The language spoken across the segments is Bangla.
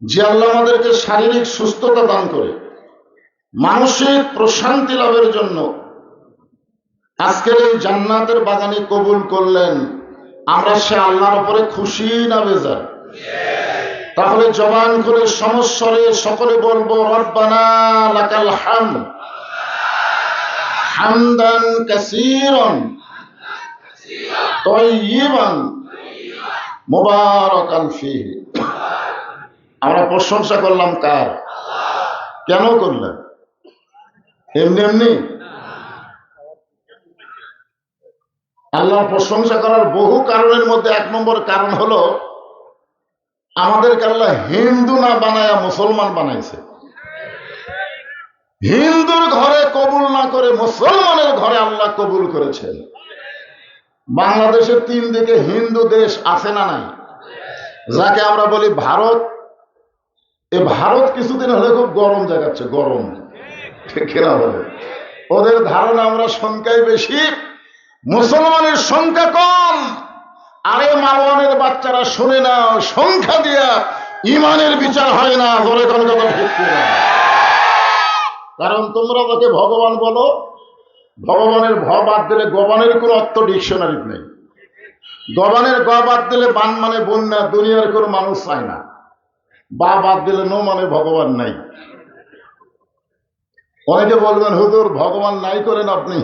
যে আল্লাহ আমাদেরকে শারীরিক সুস্থতা দান করে, মানসিক প্রশান্তি লাভের জন্য আজকের এই জান্নাতের বাগানে কবুল করলেন, আমরা সে আল্লাহর উপরে খুশি না বেজার? তাহলে জবান খুলে সমস্বরে সকলে বলবো, রব্বানা লাকাল হামদ হামদান কাসীরান তাইয়িবান মুবারাকান ফীহি। আমরা প্রশংসা করলাম কার? কেন করলেন? এমনি এমনি? আল্লাহর প্রশংসা করার বহু কারণের মধ্যে এক নম্বর কারণ হলো আমাদেরকে আল্লাহ হিন্দু না বানায়া মুসলমান বানাইছে। হিন্দুর ঘরে কবুল না করে মুসলমানের ঘরে আল্লাহ কবুল করেছেন। বাংলাদেশের তিন দিকে হিন্দু দেশ আছে না নাই? যাকে আমরা বলি ভারত। এই ভারত কিছুদিন হলে খুব গরম জায়গাচ্ছে, গরম। কেনা বলে ওদের ধারণা আমরা সংখ্যায় বেশি, মুসলমানের সংখ্যা কম। আরে মারওয়ানের বাচ্চারা শুনে না, সংখ্যা দিয়া ইমানের বিচার হয় না। ধরে কোন কথা ঠিক না? কারণ তোমরা তাকে ভগবান বলো, ভগবানের ভ বাদ দিলে গবানের কোন অর্থ ডিকশনারিতে নেই। গবানের গ বাদ দিলে বান মানে বন্যা, দুনিয়ার কোন মানুষ চায় না। বা বাদ দিলে নো মানে ভগবান নাই। অনেকে বলবেন হুজুর ভগবান নাই করেন আপনি,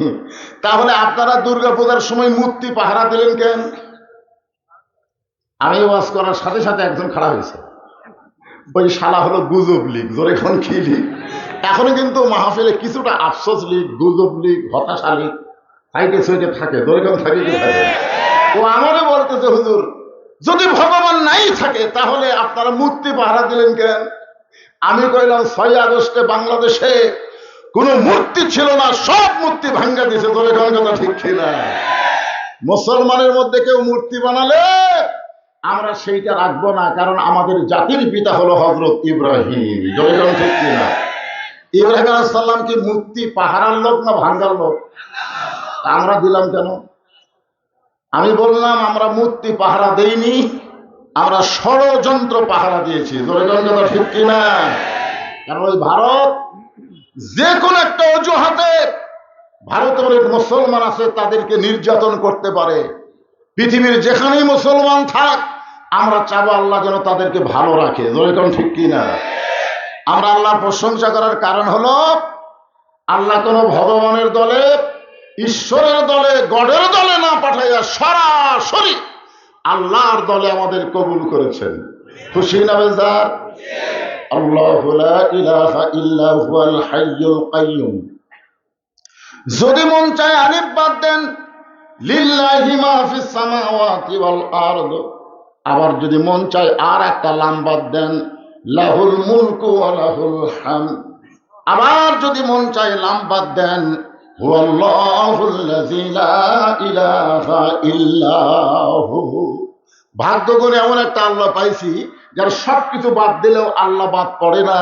তাহলে আপনারা দুর্গাপূজার সময় মূর্তি পাহারা দিলেন কেন? আমি ওয়াজ করার সাথে সাথে একজন খাড়া হয়েছে, ওই শালা হলো গুজব লীগ। জোরে কোন কি লীগ? এখনো কিন্তু মাহফিলে কিছুটা আফসোস লীগ, গুজব লীগ, হতাশা লীগ সাইডে সাইডে থাকে। জোরে কোন থাকে কি থাকে? ও আমারও বলতেছে হুজুর যদি ভগবান নাই থাকে তাহলে আপনারা মূর্তি পাহারা দিলেন কেন? আমি কইলাম 6 আগস্টে বাংলাদেশে কোন মূর্তি ছিল না, সব মূর্তি ভাঙ্গা দিয়েছে। জোরে কোন কথা ঠিক কিনা? মুসলমানের মধ্যে কেউ মূর্তি বানালে আমরা সেইটা রাখবো না, কারণ আমাদের জাতির পিতা হলো হযরত ইব্রাহিম। জোরে কোন ঠিক কিনা? ইব্রাহিম আলাইহিস সালাম কি মূর্তি পাহারার লোক না ভাঙ্গার লোক? আমরা দিলাম কেন? আমি বললাম আমরা মূর্তি পাহারা দেইনি, আমরা ষড়যন্ত্র পাহারা দিয়েছি। জোরে কোন কথা ঠিক কিনা? কারণ ওই ভারত যে কোনো একটা অজুহাতে ভারতের অনেক মুসলমান আছে তাদেরকে নির্যাতন করতে পারে। পৃথিবীর যেখানেই মুসলমান থাক আমরা চাবো আল্লাহ যেন তাদেরকে ভালো রাখে। জোরে কোন ঠিক কিনা? আমরা আল্লাহর প্রশংসা করার কারণ হলো আল্লাহ কোন ভগবানের দলে, ঈশ্বরের দলে, গডের দলে না পাঠাইয়া সরাসরি আল্লাহর দলে আমাদের কবুল করেছেন। খুশি না বেজার? আল্লাহু লা ইলাহা ইল্লা হুয়াল হাইয়ুল কাইয়ুম। যদি মন চায় আলিফ বাদ দেন, লিল্লাহি মা ফিস সামাওয়াতি ওয়াল আরদ। আবার যদি মন চায় আর একটা লাম বাদ দেন, লাহুল মুলকু ওয়া লাহুল হামদ। আবার যদি মন চায় লাম বাদ দেন, হুয়াল্লাহুল্লাযী লা ইলাহা ইল্লাহু। ভাগ্য করে এমন একটা আল্লাহ পাইছি যার সবকিছু বাদ দিলেও আল্লাহ বাদ পড়ে না।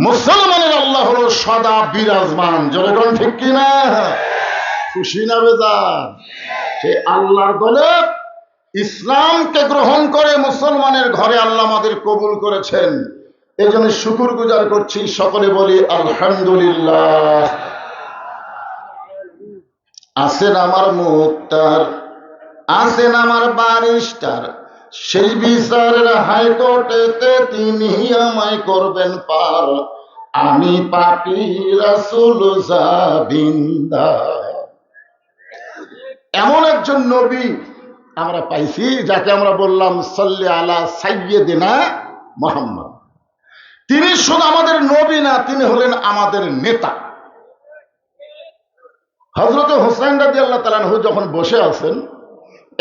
মুসলমানের আল্লাহ হলো সদা বিরাজমান। জোরে কোন ঠিক কিনা? খুশি না বেজার? সে আল্লাহর দলে ইসলামকে গ্রহণ করে মুসলমানের ঘরে আল্লাহ আমাদের কবুল করেছেন। এই জন্য শুকর গুজার করছি। সকলে বলি আলহামদুলিল্লাহ। আছেন আমার মুক্তার, আছেন আমার বারিস্টার, সেই বিচারের হাইকোর্টেতে তিনি আমায় করবেন পার। আমি পাপী রাসূল জাবিন্দার। এমন একজন নবী আমরা পাইছি যাকে আমরা বললাম সাল্লি আলা সাইয়্যিদিনা মুহাম্মদ। তিনি শুধু আমাদের নবী না, তিনি হলেন আমাদের নেতা। হযরত হোসেন রাদিয়াল্লাহু তাআলা আনহু যখন বসে আছেন,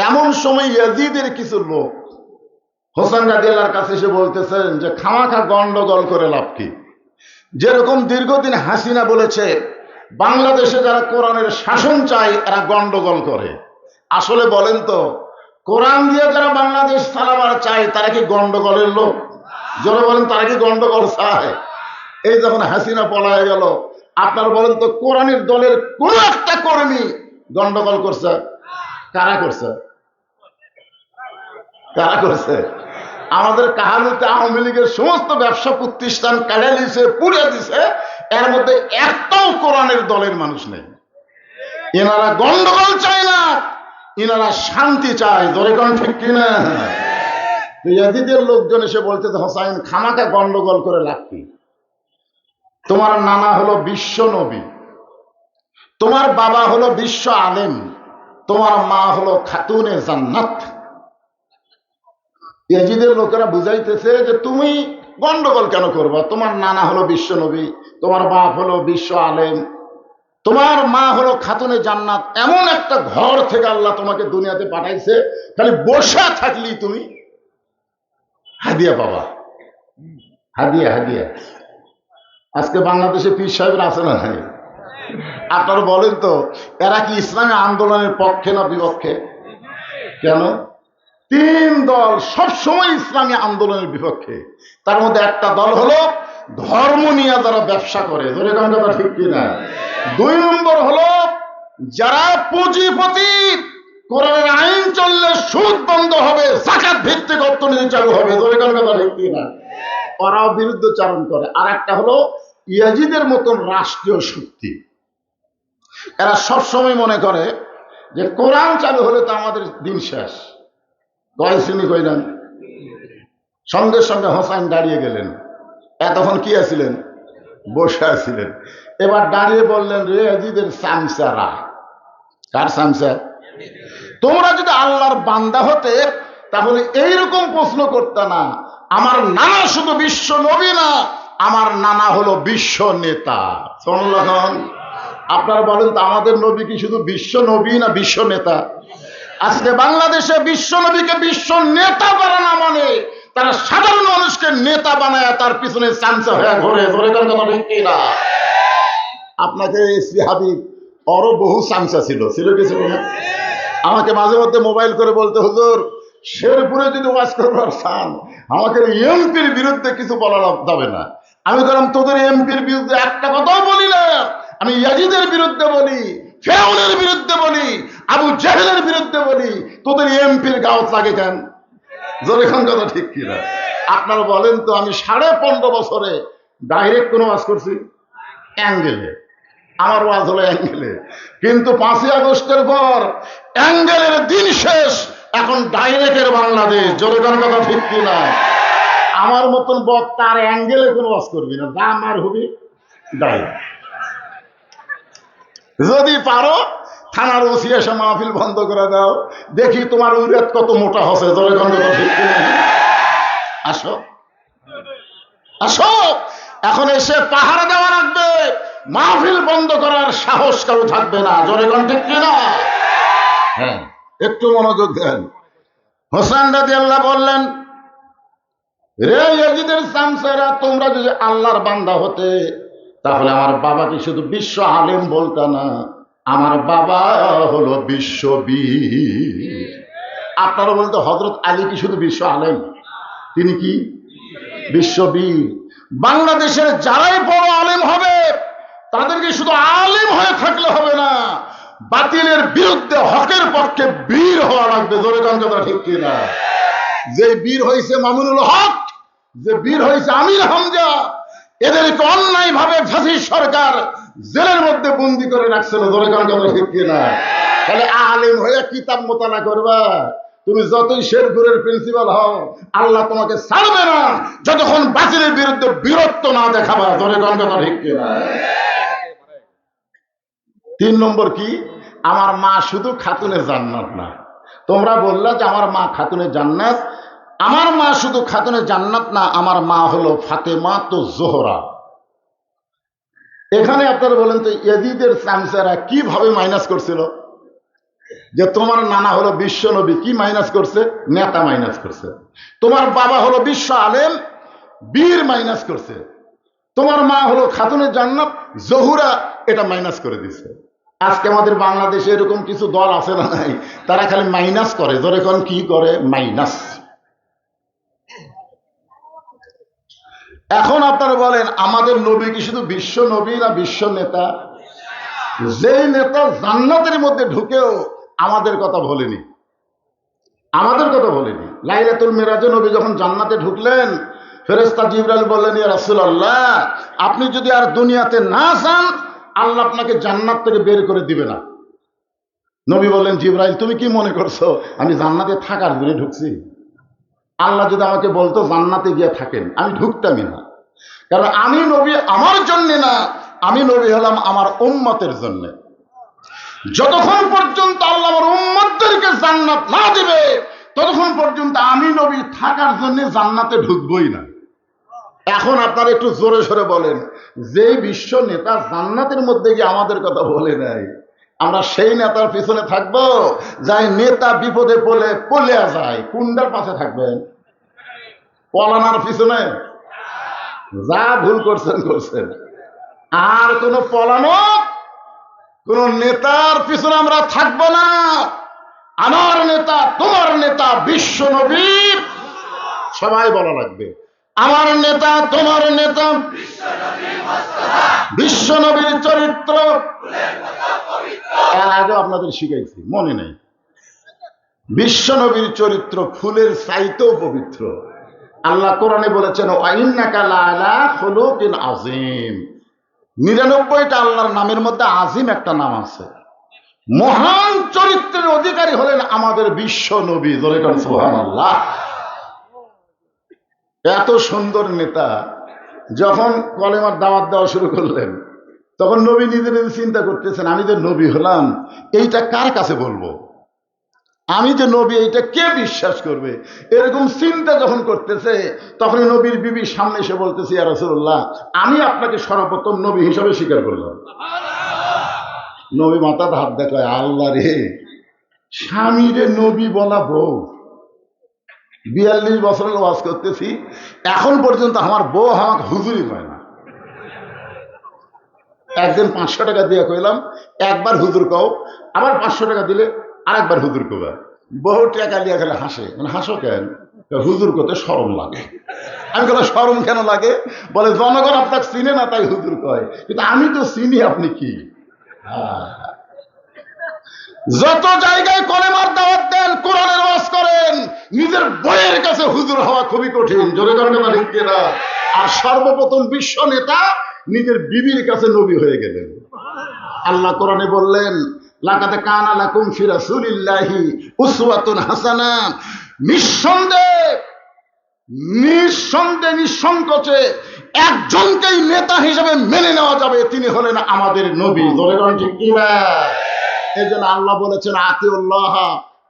এমন সময় ইয়াজিদের কিছু লোক হোসেন রাদিয়াল্লাহর কাছে এসে বলতেছেন যে খামাখা গন্ডগোল করে লাভ কি? যেরকম দীর্ঘদিন হাসিনা বলেছে বাংলাদেশে যারা কোরআনের শাসন চায় এরা গন্ডগোল করে। আসলে বলেন তো, কোরআন দিয়ে যারা বাংলাদেশ চালাবার চায় তারা কি গন্ডগোলের লোক? যারা বলেন তারা কি গন্ডগোল চায়? এই যখন হাসিনা পলায় গেল, আপনারা বলেন তো কোরআনের দলের কোন একটা কর্মী গন্ডগোল করছে? কারা করছে? কারা করছে? আমাদের কাহালুতে আওয়ামী লীগের সমস্ত ব্যবসা প্রতিষ্ঠান কেড়ে দিছে, পুড়ে দিছে, এর মধ্যে একটাও কোরআনের দলের মানুষ নেই। এনারা গন্ডগোল চায় না, এনারা শান্তি চায়। জোরে কোন ঠিক কিনা? ইয়াজিদের লোকজন এসে বলতে, হোসাইন খামাকা গন্ডগোল করে লাভ কি? তোমার নানা হলো বিশ্ব নবী, তোমার বাবা হলো বিশ্ব আলেম, তোমার মা হলো খাতুনে জান্নাত। ইয়াজিদের লোকেরা বুঝাইতেছে যে তুমি গন্ডগোল কেন করবা? তোমার নানা হলো বিশ্ব নবী, তোমার বাপ হলো বিশ্ব আলেম, তোমার মা হলো খাতুনে জান্নাত। এমন একটা ঘর থেকে আল্লাহ তোমাকে দুনিয়াতে পাঠাইছে, খালি বসে থাকলি তুমি হাদিয়া পাবা। হাদিয়া হাদিয়া। আজকে বাংলাদেশে পীর সাহেবরা আছে না নাই? আপনারা বলেন তো, এরা কি ইসলামী আন্দোলনের পক্ষে না বিপক্ষে? কেন? তিন দল সবসময় ইসলামী আন্দোলনের বিপক্ষে। তার মধ্যে একটা দল হলো ধর্ম নিয়ে যারা ব্যবসা করে, ধরে কোন কথা ঠিক কিনা? দুই নম্বর হলো যারা পুঁজিপতি, কোরআনের আইন চললে সুদ বন্ধ হবে, যাকাত ভিত্তিক অর্থনীতি চালু হবে, ধরে কোন কথা ঠিক কিনা? ওরাও বিরুদ্ধচারণ করে। আর একটা হলো ইয়াজিদের মতন রাষ্ট্রীয় শক্তি। এরা সবসময় মনে করে যে কোরআন চালু হলে তো আমাদের দিন শেষ। কয় শ্রেণী কইলেন? সঙ্গে সঙ্গে হোসাইন দাঁড়িয়ে গেলেন। এতক্ষণ কি আছিলেন? বসে আছিলেন। এবার দাঁড়িয়ে বললেন, রে ইয়াজিদের সামসারা। কার সামসা? তোমরা যদি আল্লাহর বান্দা হতে তাহলে এইরকম প্রশ্ন করতে না, আমার নানা শুধু বিশ্ব নবী না, আমার নানা হলো বিশ্ব নেতা। শুনলেন? আপনারা বলেন তো, আমাদের নবী কি শুধু বিশ্ব নবী না বিশ্ব নেতা? আজকে বাংলাদেশে বিশ্ব নবীকে বিশ্ব নেতা বানানো মানে তারা সাধারণ মানুষকে নেতা বানায় তার পিছনে চামচা হয়ে ঘোরে। ধরে কথা ঠিক না? আপনাকে এসপি হাবিব আরো বহু চামচা ছিল, ছিল কিছু না? আমাকে মাঝে মধ্যে মোবাইল করে বলতে, হুজুর শেরপুরে যদি ওয়াজ করবার চান, আমাকে এমপির বিরুদ্ধে কিছু বলা যাবে না। আমি বললাম, তোদের এমপির বিরুদ্ধে একটা কথাও বলি না, আমি ইয়াজিদের বিরুদ্ধে বলি, ফেরাউনের বিরুদ্ধে বলি, আবু জাহেলের বিরুদ্ধে বলি, তোদের এমপির গাওয়াত লাগে কেন? জোরে কোন কথা ঠিক কিনা? আপনারা বলেন তো, আমি 15.5 বছরে ডাইরেক্ট কোনো ওয়াজ করছি? অ্যাঙ্গেলে। আমার ওয়াজ হলো অ্যাঙ্গেলে। কিন্তু 5ই আগস্টের পর অ্যাঙ্গেলের দিন শেষ, এখন ডাইরেক্টের বাংলাদেশ। জোরে কোন কথা ঠিক কিনা? আমার মতন বক্তা আর অ্যাঙ্গেলে কোনো ওয়াজ করবি না, দাম আর হবি ডাইরেক্ট। যদি পারো থানার ওসি এসে মাহফিল বন্ধ করে দাও, দেখি তোমার উইরাত কত মোটা হচ্ছে। জোরে কোন কথা ঠিক কিনা? আসো আসো, এখন এসে পাহারা দেওয়া রাখবে, মাহফিল বন্ধ করার সাহস কারো থাকবে না। জোরে কোন ঠিক কিনা? হ্যাঁ, একটু মনোযোগ দেন। হোসেন রাদিয়াল্লাহু বললেন, রে ইয়াজিদের চামচারা, তোমরা যদি আল্লাহর বান্দা হতে তাহলে আমার বাবাকে শুধু বিশ্ব আলেম বলতা না, আমার বাবা হলো বিশ্ববীর। আপনারা বলতে, হযরত আলী কি শুধু বিশ্ব আলেম? তিনি কি বিশ্ববীর? বাংলাদেশের যারাই বড় আলেম হবে তাদেরকে শুধু আলেম হয়ে থাকলে হবে না, বাতিলের বিরুদ্ধে হকের পক্ষে বীর হওয়া লাগবে। জোরে কোন কথা ঠিক কিনা? যে বীর হয়েছে মামুনুল হক, যে বীর হয়েছে আমির হামজা, এদেরকে অন্যায় ভাবে ফাঁসির সরকার জেলের মধ্যে বন্দি করে রাখছিল। জোরে কোন কথা ঠিক কিনা? তাহলে আলেম হয়ে কিতাব মোতালা করবা? তুমি যতই শেরপুরের প্রিন্সিপাল হও, আল্লাহ তোমাকে ছাড়বে না যতক্ষণ বাতিলের বিরুদ্ধে বীরত্ব না দেখাবা। জোরে কোন কথা ঠিক কিনা? 3 নম্বর কি? আমার মা শুধু খাতুনে জান্নাত না। তোমরা বললা যে আমার মা খাতুনে জান্নাত। আমার মা শুধু খাতুনে জান্নাত না, আমার মা হলো ফাতেমা তো জোহরা। এখানে আপনারা বলেন তো, ইয়াজিদের চামচারা কিভাবে মাইনাস করছিল যে তোমার নানা হলো বিশ্ব নবী? কি মাইনাস করছে? নেতা মাইনাস করছে। তোমার বাবা হলো বিশ্ব আলেম, বীর মাইনাস করছে। তোমার মা হলো খাতুনে জান্নাত, জহুরা, এটা মাইনাস করে দিছে। আজকে আমাদের বাংলাদেশে এরকম কিছু দল আছে না নাই, তারা খালি মাইনাস করে। ধরে কোন কি করে? মাইনাস। এখন আপনারা বলেন, আমাদের নবী কি শুধু বিশ্ব নবী না বিশ্ব নেতা? যেই নেতা জান্নাতের মধ্যে ঢুকেও আমাদের কথা বলেনি, আমাদের কথা বলেনি। লাইলাতুল মিরাজে নবী যখন জান্নাতে ঢুকলেন, ফেরেশতা জিবরাইল বললেন, ইয়া রাসূলুল্লাহ, আপনি যদি আর দুনিয়াতে না যান, আল্লাহ আপনাকে জান্নাত থেকে বের করে দিবে না। নবী বললেন, জিবরাইল তুমি কি মনে করছো আমি জান্নাতে থাকার জন্য ঢুকছি? আল্লাহ যদি আমাকে বলতো জান্নাতে গিয়ে থাকেন, আমি ঢুকতামই না। কারণ আমি নবী আমার জন্য না, আমি নবী হলাম আমার উম্মতের জন্য। যতক্ষণ পর্যন্ত আল্লাহ আমার উম্মতদেরকে জান্নাত না দিবে, ততক্ষণ পর্যন্ত আমি নবী থাকার জন্য জান্নাতে ঢুকবই না। এখন আপনারা একটু জোরে সরে বলেন, যে বিশ্ব নেতা জান্নাতের মধ্যে গিয়ে আমাদের কথা বলে নাই, আমরা সেই নেতার পিছনে থাকবো যাই নেতা বিপদে পড়লে পলিয়া যায়? কোনটার পাশে থাকবেন? পলানার পিছনে? যা ভুল করছেন করছেন। আর কোন পলানো কোন নেতার পিছনে আমরা থাকবো না। আমার নেতা, তোমার নেতা বিশ্ব নবী। সবাই বলা লাগবে, আমার নেতা, তোমার নেতা বিশ্ব নবীর চরিত্র। এর আগে আপনাদের শিখাইছি, মনে নেই? বিশ্ব নবীর চরিত্র ফুলের চাইতেও পবিত্র। আল্লাহ কোরআনে বলেছেন, ওয়াইন্নাকা লাআলা খুলুকিন আযীম। 99টা আল্লাহর নামের মধ্যে আজিম একটা নাম আছে। মহান চরিত্রের অধিকারী হলেন আমাদের বিশ্ব নবী। জোরে করেন সুবহানাল্লাহ। এত সুন্দর নেতা যখন কলেমার দাওয়াত দেওয়া শুরু করলেন, তখন নবী নিজে নিজে চিন্তা করতেছেন, আমি যে নবী হলাম এইটা কার কাছে বলবো? আমি যে নবী এইটা কে বিশ্বাস করবে? এরকম চিন্তা যখন করতেছে, তখন নবীর বিবি সামনে এসে বলতেছে, ইয়া রাসূলুল্লাহ, আমি আপনাকে সর্বপ্রথম নবী হিসাবে স্বীকার করলাম। নবী মাথাতে হাত দেখায়, আল্লাহ রে, স্বামীরে নবী বলা বউ। 42 বছরের ওয়াজ করতেছি, এখন পর্যন্ত আমার বউ আমাকে হুজুরই কয় না। একদিন 500 টাকা দিয়ে কইলাম, একবার হুজুর কও, আবার 500 টাকা দিলে আরেকবার হুজুর কবা। বহু টাকা লিয়া গেলে হাসে, মানে হাসো কেন? হুজুর করতে শরম লাগে। আমি বললাম, শরম কেন লাগে? বলে, জনগণ আপনাকে চিনে না তাই হুজুর কয়, কিন্তু আমি তো চিনি, আপনি কি? যত জায়গায় কলেমার দাওয়াত দেন, কোরআনের ওয়াজ করেন, নিজের বইয়ের কাছে হুজুর হওয়া খুবই কঠিন। জোরে জোরে না ঠিক কিনা? আর সর্বপ্রথম বিশ্ব নেতা নিজের বিবির কাছে নবী হয়ে গেলেন। আল্লাহ কোরআনে বললেন, লাকাদ কানা লাকুম ফি রাসূলিল্লাহি উসওয়াতুন হাসানা। নিঃসন্দেহে নিঃসংকোচে একজনকেই নেতা হিসেবে মেনে নেওয়া যাবে, তিনি হলেন আমাদের নবী। জোরে বলেন ঠিক কিনা? এই জন্য আল্লাহ বলেছেন, আতিউল্লাহ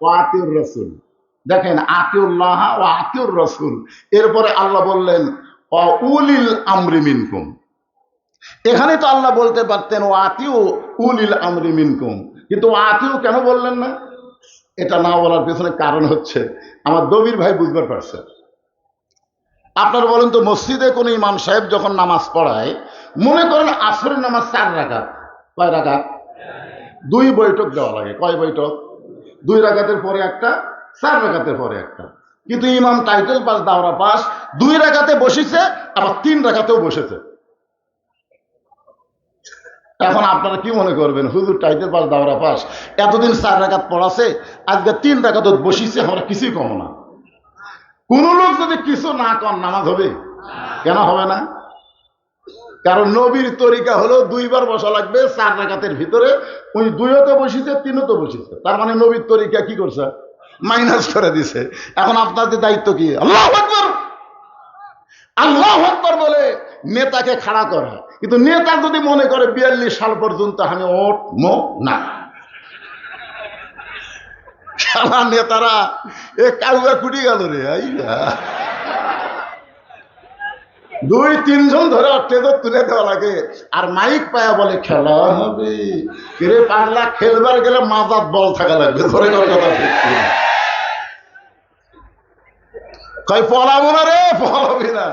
ওয়া আতিউর রাসূল। দেখেন, আতিউল্লাহ ওয়া আতিউর রাসূল, এরপরে আল্লাহ বললেন ওয়া উলিল আমরি মিনকুম। এখানে তো আল্লাহ বলতে পারতেন ও আতিউ উলিল আমরি মিনকুম, কিন্তু আতিউ কেন বললেন না? এটা না বলার পেছনে কারণ হচ্ছে, আমার দবির ভাই বুঝবার পারছে। আপনারা বলেন তো, মসজিদে কোন ইমাম সাহেব যখন নামাজ পড়ায়, মনে করেন আসরের নামাজ 4 রাকাত, কয় রাকাত? 2 বৈঠক দেওয়া লাগে। কয় বৈঠক? 2 রাকাতের পরে একটা, 4 রাকাতের পরে একটা। কিন্তু ইমাম টাইটেল পাস, দাওরা পাস, 2 রাকাতে বসেছে, আবার 3 রাকাতেও বসেছে। এখন আপনারা কি মনে করবেন, হুজুর টাইটেল পাস, দাওরা পাস, এতদিন 4 রাকাত পড়াছে, আজকে 3 রাকাত বসিছে, আমরা কিছুই কম না। কোন লোক যদি কিছু না কর, নামাজ হবে? কেন হবে না? কারণ নবীর তরিকা হলো 2 বার বসা লাগবে 4 রাকাতের ভিতরে। উনি 2তে বসিছে, 3তে বসিছে, তার মানে নবীর তরিকা কি করছে? মাইনাস করে দিছে। এখন আপনাদের দায়িত্ব কি? আল্লাহু আকবার, আল্লাহু আকবার বলে নেতাকে খাড়া করা। কিন্তু নেতা যদি মনে করে 42 সাল পর্যন্ত আমি ওঠবো না, সারা নেতারা এ কাউয়া কুটি গেল রে। 2-3 জন ধরে স্টেজে তুলে দেওয়া লাগে, আর মাইক পায়া বলে খেলা হবে। রে পাগলা, খেলবার গেলে মাজাত বল থাকা লাগবে। ধরে কথা কয় পলাবো না রে, পলাবি না।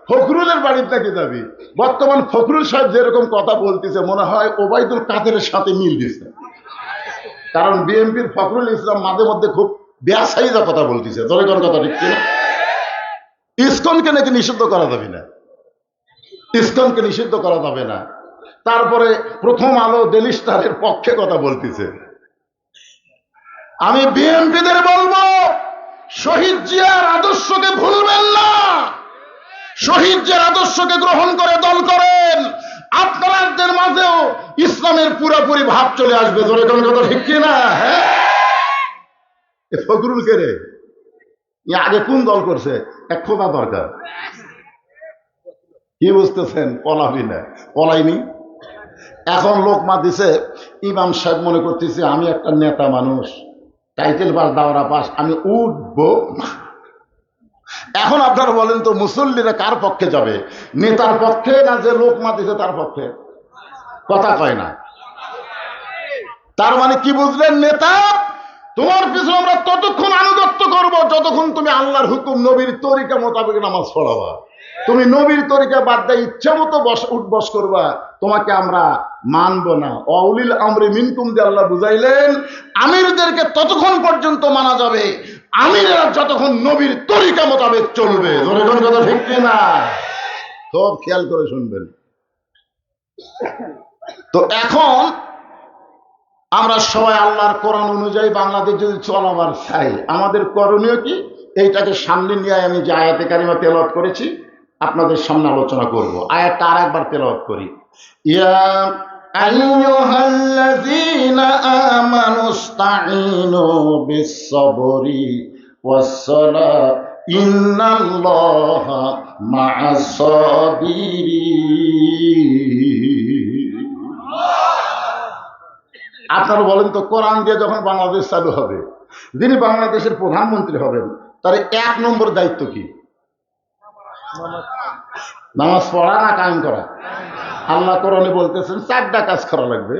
ফখরুলের বাড়ির নাকি যাবি? বর্তমান ফখরুল সাহেব যেরকম কথা বলতেছে, মনে হয় ওবায়দুল কাদেরের সাথে মিল দিচ্ছে। কারণ বিএনপির ফখরুল ইসলাম মাঝে মধ্যে খুব বেয়াসাইজা কথা বলতেছে। ধরে কথা ঠিক কিনা? ইসকনকে নাকি নিষিদ্ধ করা যাবে না, ইসকনকে নিষিদ্ধ করা যাবে না। তারপরে প্রথম আলো ডেইলি স্টারের পক্ষে কথা বলতেছে। আমি বিএনপিদের বলবো, শহীদ জিয়ার আদর্শকে ভুলবেন না। শহীদ জিয়ার আদর্শকে গ্রহণ করে দল করেন, আপনাদের মাঝেও ইসলামের পুরোপুরি ভাব চলে আসবে। ধরে কোন কথা ঠিক কিনা? হ্যাঁ, ফখরুল কে রে? আগে কোন দল করছে? এক খোদা দরকার। কি বুঝতেছেন? পলাবি না, পলাইনি। এখন লোকমা দিছে, ইমাম সাহেব মনে করতেছে আমি একটা নেতা মানুষ, টাইটেল পাস দাওরা পাস, আমি উঠবো। এখন আপনারা বলেন তো মুসল্লিরা কার পক্ষে যাবে? নেতার পক্ষে না যে লোকমা দিছে তার পক্ষে? কথা কয় না। তার মানে কি বুঝলেন? নেতা, তোমার পিছনে আমরা ততক্ষণ আনুগত্য করব যতক্ষণ তুমি আল্লাহর হুকুম নবীর তরিকা মোতাবেক নামাজ পড়াবা। তুমি নবীর তরিকা বাদ দিয়ে ইচ্ছা মতো উঠবস করবা, তোমাকে আমরা মানব না। অউলিল আমরি মিনকুম দিয়ে আল্লাহ বুঝাইলেন, আমিরদেরকে ততক্ষণ পর্যন্ত মানা যাবে আমিরেরা যতক্ষণ নবীর তরিকা মোতাবেক চলবে। ধরে কোন কথা ঠিক না? সব খেয়াল করে শুনবেন। তো এখন আমরা সবাই আল্লাহর কোরআন অনুযায়ী বাংলাদেশ যদি চলাবার চাই, আমাদের করণীয় কি? এইটাকে সামনে নিয়ে আমি যে আয়াতে কারিমা তেলাওয়াত করেছি আপনাদের সামনে আলোচনা করব। আয়াতটা আর একবার তেলাওয়াত করি। ইয়া আইয়ুহাল্লাযীনা আমানুস্তাঈনু বিস-সাবরি ওয়াস-সালাহ ইন্নাল্লাহা মা'আস-সাবিরিন। আপনারা বলেন তো, কোরআন দিয়ে যখন বাংলাদেশ চালু হবে, যিনি বাংলাদেশের প্রধানমন্ত্রী হবেন, তার 1 নম্বর দায়িত্ব কি? নামাজ পড়া না কায়েম করা? আল্লাহ কোরআনে বলতেছেন 4টা কাজ করা লাগবে,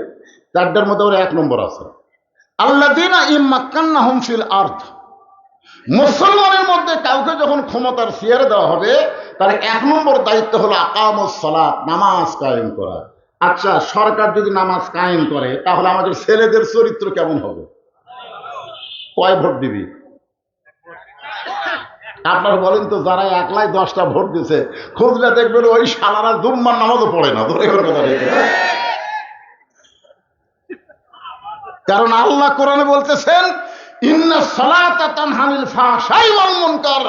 4টার মধ্যে ওর 1 নম্বর আছে। আল্লাযীনা ইম্মাক্কান্নাহুম ফিল আরদ। মুসলমানের মধ্যে কাউকে যখন ক্ষমতার চেয়ারে দেওয়া হবে, তার 1 নম্বর দায়িত্ব হলো আকামুস সালাত, নামাজ কায়েম করা। আচ্ছা, সরকার যদি নামাজ কায়েম করে তাহলে আমাদের ছেলেদের চরিত্র কেমন হবে? কয় ভোট দিবি? আপনারা বলেন তো, যারা একলাই 10টা ভোট দিছে, খুঁজলে দেখবেন ওই শালারা জুম্মার নামাজও পড়ে না। কারণ আল্লাহ কোরআনে বলতেছেন, ইন্না সালাতা তানহা আনিল ফাহশাই ওয়াল মুনকার।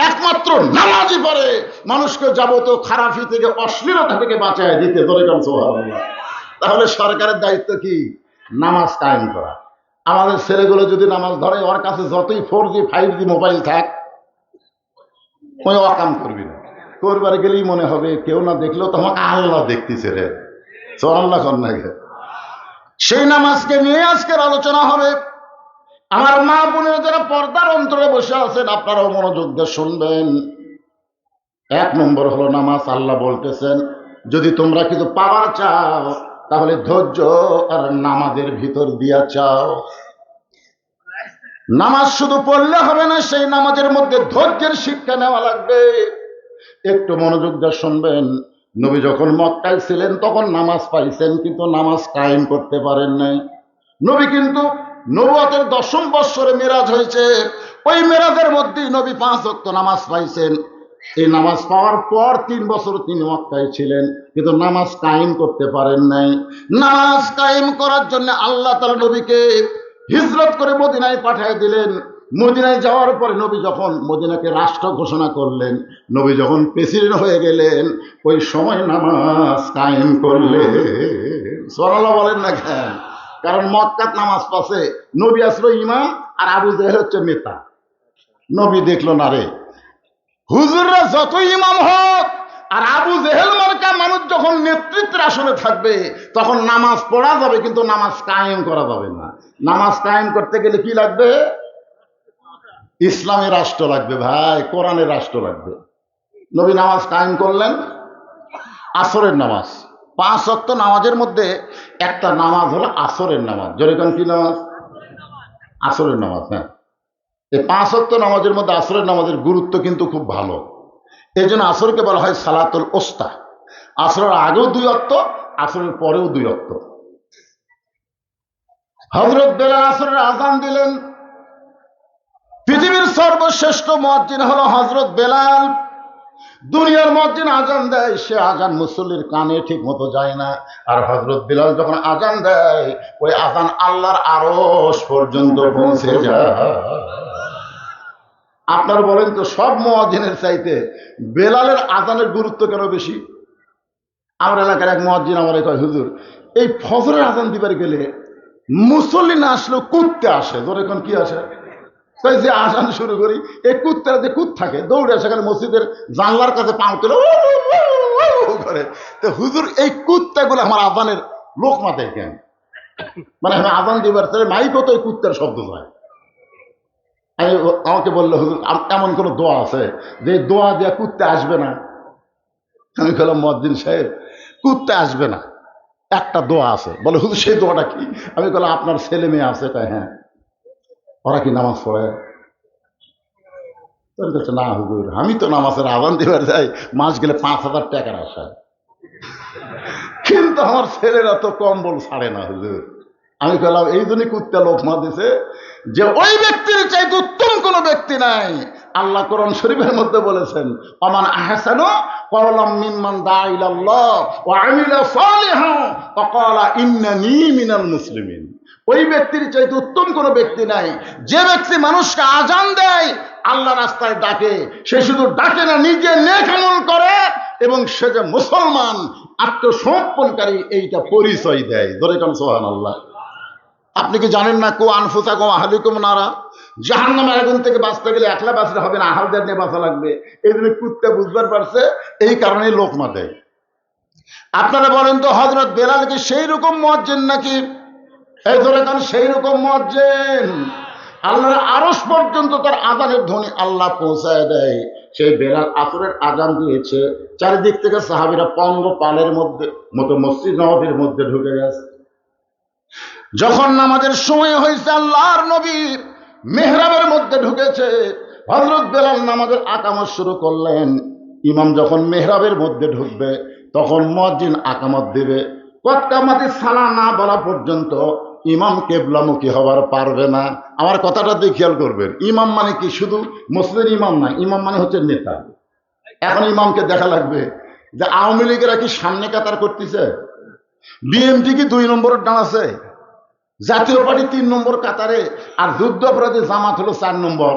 একমাত্র নামাজই পারে মানুষকে যাবতীয় খারাপি থেকে, অশ্লীলতা থেকে বাঁচায় দিতে। সুবহানাল্লাহ। তাহলে সরকারের দায়িত্ব কি? নামাজ কায়েম করা। আমাদের ছেলেগুলো যদি নামাজ ধরে, ওর কাছে যতই 4G 5G মোবাইল থাক, ওই অকাম করবি না। করবার গেলেই মনে হবে কেউ না দেখলেও তো আমাকে আল্লাহ দেখতেছে রে। সুবহানাল্লাহ। কন্যাকে সেই নামাজকে নিয়ে আজকের আলোচনা হবে। আমার মা বোনেরা যারা পর্দার অন্তরে বসে আছেন, আপনারাও মনোযোগ দিয়ে শুনবেন। 1 নম্বর হলো নামাজ। আল্লাহ বলতেছেন, যদি তোমরা কিছু পাওয়ার চাও তাহলে ধৈর্য আর নামাজের ভিতর দিয়া চাও। নামাজ শুধু পড়লে হবে না, সেই নামাজের মধ্যে ধৈর্যের শিক্ষা নেওয়া লাগবে। একটু মনোযোগ দিয়ে শুনবেন। নবী যখন মক্কায় ছিলেন তখন নামাজ পাইছেন, কিন্তু নামাজ কায়েম করতে পারেন নাই। নবী কিন্তু নবুয়তের 10ম বৎসরে মেরাজ হয়েছে। ওই মেরাজের মধ্যেই নবী 5 ওয়াক্ত নামাজ পাইছেন। এই নামাজ পাওয়ার পর 3 বছর তিনি মক্কায় ছিলেন, কিন্তু নামাজ কায়েম করতে পারেন নাই। নামাজ কায়েম করার জন্য আল্লাহ তাআলা নবীকে হিজরত করে মদিনায় পাঠিয়ে দিলেন। মদিনায় যাওয়ার পরে নবী যখন মদিনাকে রাষ্ট্র ঘোষণা করলেন, নবী যখন প্রেসিডেন্ট হয়ে গেলেন, ওই সময় নামাজ কায়েম করলেন। সুবহানাল্লাহ বলেন না কেন? কারণ মক্কাত নামাজ পাশে নবী আসলো ইমাম, আর আবু জেহেল হচ্ছে নেতা। নবী দেখলো না রে, হুজুররা যত ইমাম হোক আর আবু জেহেল মার্কা মানুষ যখন নেতৃত্বের আসনে থাকবে, তখন নামাজ পড়া যাবে কিন্তু নামাজ কায়েম করা যাবে না। নামাজ কায়েম করতে গেলে কি লাগবে? ইসলামী রাষ্ট্র লাগবে ভাই, কোরআনের রাষ্ট্র লাগবে। নবী নামাজ কায়েম করলেন। আসরের নামাজ, 5 ওয়াক্ত নামাজের মধ্যে একটা নামাজ হলো আসরের নামাজ। যেরকম কি নামাজ? আসরের নামাজ। হ্যাঁ, এই 5 ওয়াক্ত নামাজের মধ্যে আসরের নামাজের গুরুত্ব কিন্তু খুব ভালো। এই জন্য আসরকে বলা হয় সালাতুল ওস্তা। আসরের আগেও 2 ওয়াক্ত, আসরের পরেও 2 ওয়াক্ত। হযরত বেলাল আসরের আযান দিলেন। পৃথিবীর সর্বশ্রেষ্ঠ মুয়াজ্জিন হলো হযরত বেলাল। দুনিয়ার মুয়াজ্জিন আযান দেয়, সে আযান মুসল্লির কানে ঠিক মতো যায় না। আর হযরত বেলাল যখন আযান দেয়, ওই আযান আল্লাহর আরশ পর্যন্ত পৌঁছে যায়। আপনারা বলেন তো সব মুয়াজ্জিনের চাইতে বেলালের আজানের গুরুত্ব কেন বেশি? আমার এলাকার এক মুয়াজ্জিন আমার কয়, হুজুর এই ফজরের আজান দিবার গেলে মুসল্লি না আসলেও কুত্তে আসে। ধরে এখন কি আসে? তাই যে আজান শুরু করি এই কুত্তারা যে কুত থাকে দৌড়ে সেখানে মসজিদের জানলার কাছে পাও তুলে করে। তো হুজুর এই কুত্তাগুলো আমার আজানের লোক মাথায় কেন? মানে আমি আজান দিবার চাই মাইকও তো এই কুত্তার শব্দ যায়। আমি আমাকে বললো, হুজুর এমন কোনো দোয়া আছে যে দোয়া দেওয়া কুত্তে আসবে না? আমি বললাম, মুয়াজ্জিন সাহেব কুত্তে আসবে না, একটা দোয়া আছে। বলে, হুজুর সেই দোয়াটা কি? আমি বললাম, আপনার ছেলে মেয়ে আছে? তাই হ্যাঁ। ওরা কি নামাজ পড়ে? না হুজুর, আমি তো নামাজের আজান দিবার যাই, মাস গেলে 5,000 টাকার আশায়, কিন্তু আমার ছেলেরা তো কম্বল ছাড়ে না হুজুর। আমি বললাম, এই জন্যই কুত্তা লোকমা দিছে যে ওই ব্যক্তির চাইতে উত্তম কোন ব্যক্তি নাই। আল্লাহ কোরআন শরীফের মধ্যে বলেছেন, ওমান আহসানু কওলাম মিম্মান দাআ ইলাল্লাহ ওয়া আমিলা সালিহান ওয়া ক্বালা ইন্নানী মিনাল মুসলিমিন। ওই ব্যক্তির চাইতে উত্তম কোন ব্যক্তি নাই যে ব্যক্তি মানুষকে আজান দেয়, আল্লাহ রাস্তায় ডাকে, সে শুধু ডাকে না, নিজে নেক আমল করে এবং সে যে মুসলমান আত্মসমর্পণকারী এইটা পরিচয় দেয়। ধরে কোন সুবহানাল্লাহ। আপনি কি জানেন না, কো আনফুসাকুম আহলিকুম নারা, জাহান্নামের আগুন থেকে বাঁচতে গেলে একলা বাঁচলে হবে না, আহলদের নিয়ে বাঁচা লাগবে। এই জন্য কুত্তা বুঝবার পারছে, এই কারণে লোকমা দেয়। আপনারা বলেন তো হযরত বেলাল কি সেই রকম মুয়াজ্জিন নাকি? এই ধরে কারণ সেই রকম মুয়াজ্জিন, আল্লাহর আরশ পর্যন্ত তার আজানের ধ্বনি আল্লাহ পৌঁছায় দেয়। সেই বেলাল আসরের আজান দিয়েছে, চারিদিক থেকে সাহাবীরা পঙ্গপালের মধ্যে মতো মসজিদ নববীর মধ্যে ঢুকে গেছে। যখন নামাজের সময় হয়েছে, আল্লাহর নবী মেহরাবের মধ্যে ঢুকেছে, হযরত বেলাল নামাজের আকামত শুরু করলেন। ইমাম যখন মেহরাবের মধ্যে ঢুকবে তখন মুয়াজ্জিন আকামত দেবে। কতকামাতি সালাম না বলা পর্যন্ত ইমাম কেবলামুখী হবার পারবে না। আমার কথাটা দিয়ে খেয়াল করবেন, ইমাম মানে কি শুধু মসজিদের ইমাম না, ইমাম মানে হচ্ছে নেতা। এখন ইমামকে দেখা লাগবে যে আওয়ামী লীগেরা কি সামনে কাতার করতেছে, বিএনপি কি 2 নম্বরের ডান আছে, জাতীয় পার্টি 3 নম্বর কাতারে, আর যুদ্ধ অপরাধী জামাত হলো 4 নম্বর।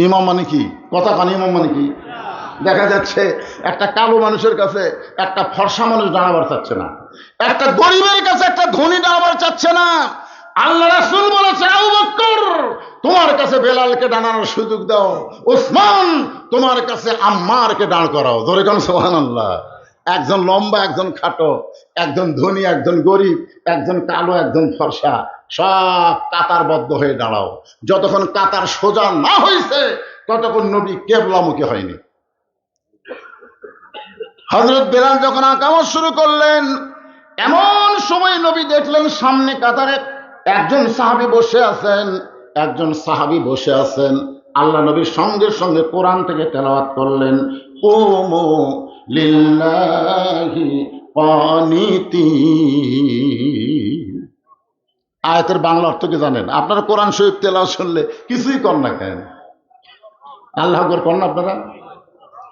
ইমাম মানে কি? কথা কান, ইমাম মানে কি? দেখা যাচ্ছে একটা কালো মানুষের কাছে একটা ফর্সা মানুষ দাঁড়াবার চাচ্ছে না, একটা গরিবের কাছে একটা ধনী দাঁড়াবার চাচ্ছে না। আল্লাহ রাসূল বলেছে, আবু বকর তোমার কাছে বেলালকে দাঁড়ানোর সুযোগ দাও, ওসমান তোমার কাছে আম্মারকে দাঁড় করাও। ধরে কোন সুবহানাল্লাহ। একজন লম্বা, একজন খাটো, একজন ধনী, একজন গরিব, একজন কালো, একজন ফর্সা, সব কাতারবদ্ধ হয়ে দাঁড়াও। যতক্ষণ কাতার সোজা না হয়েছে ততক্ষণ নবী কেবলামুখী হয়নি। হযরত বেলাল যখন আকামত শুরু করলেন, এমন সময় নবী দেখলেন সামনে কাতারে একজন সাহাবী বসে আছেন, একজন সাহাবী বসে আছেন। আল্লাহ নবীর সঙ্গে সঙ্গে কোরআন থেকে তেলাওয়াত করলেন, কুমু লিল্লাহি কানিতিন। আয়াতের বাংলা অর্থ কি জানেন? আপনারা কোরআন শরীফ তেলাওয়াত শুনলে কিছুই কর না কেন? আল্লাহু আকবার কর না আপনারা?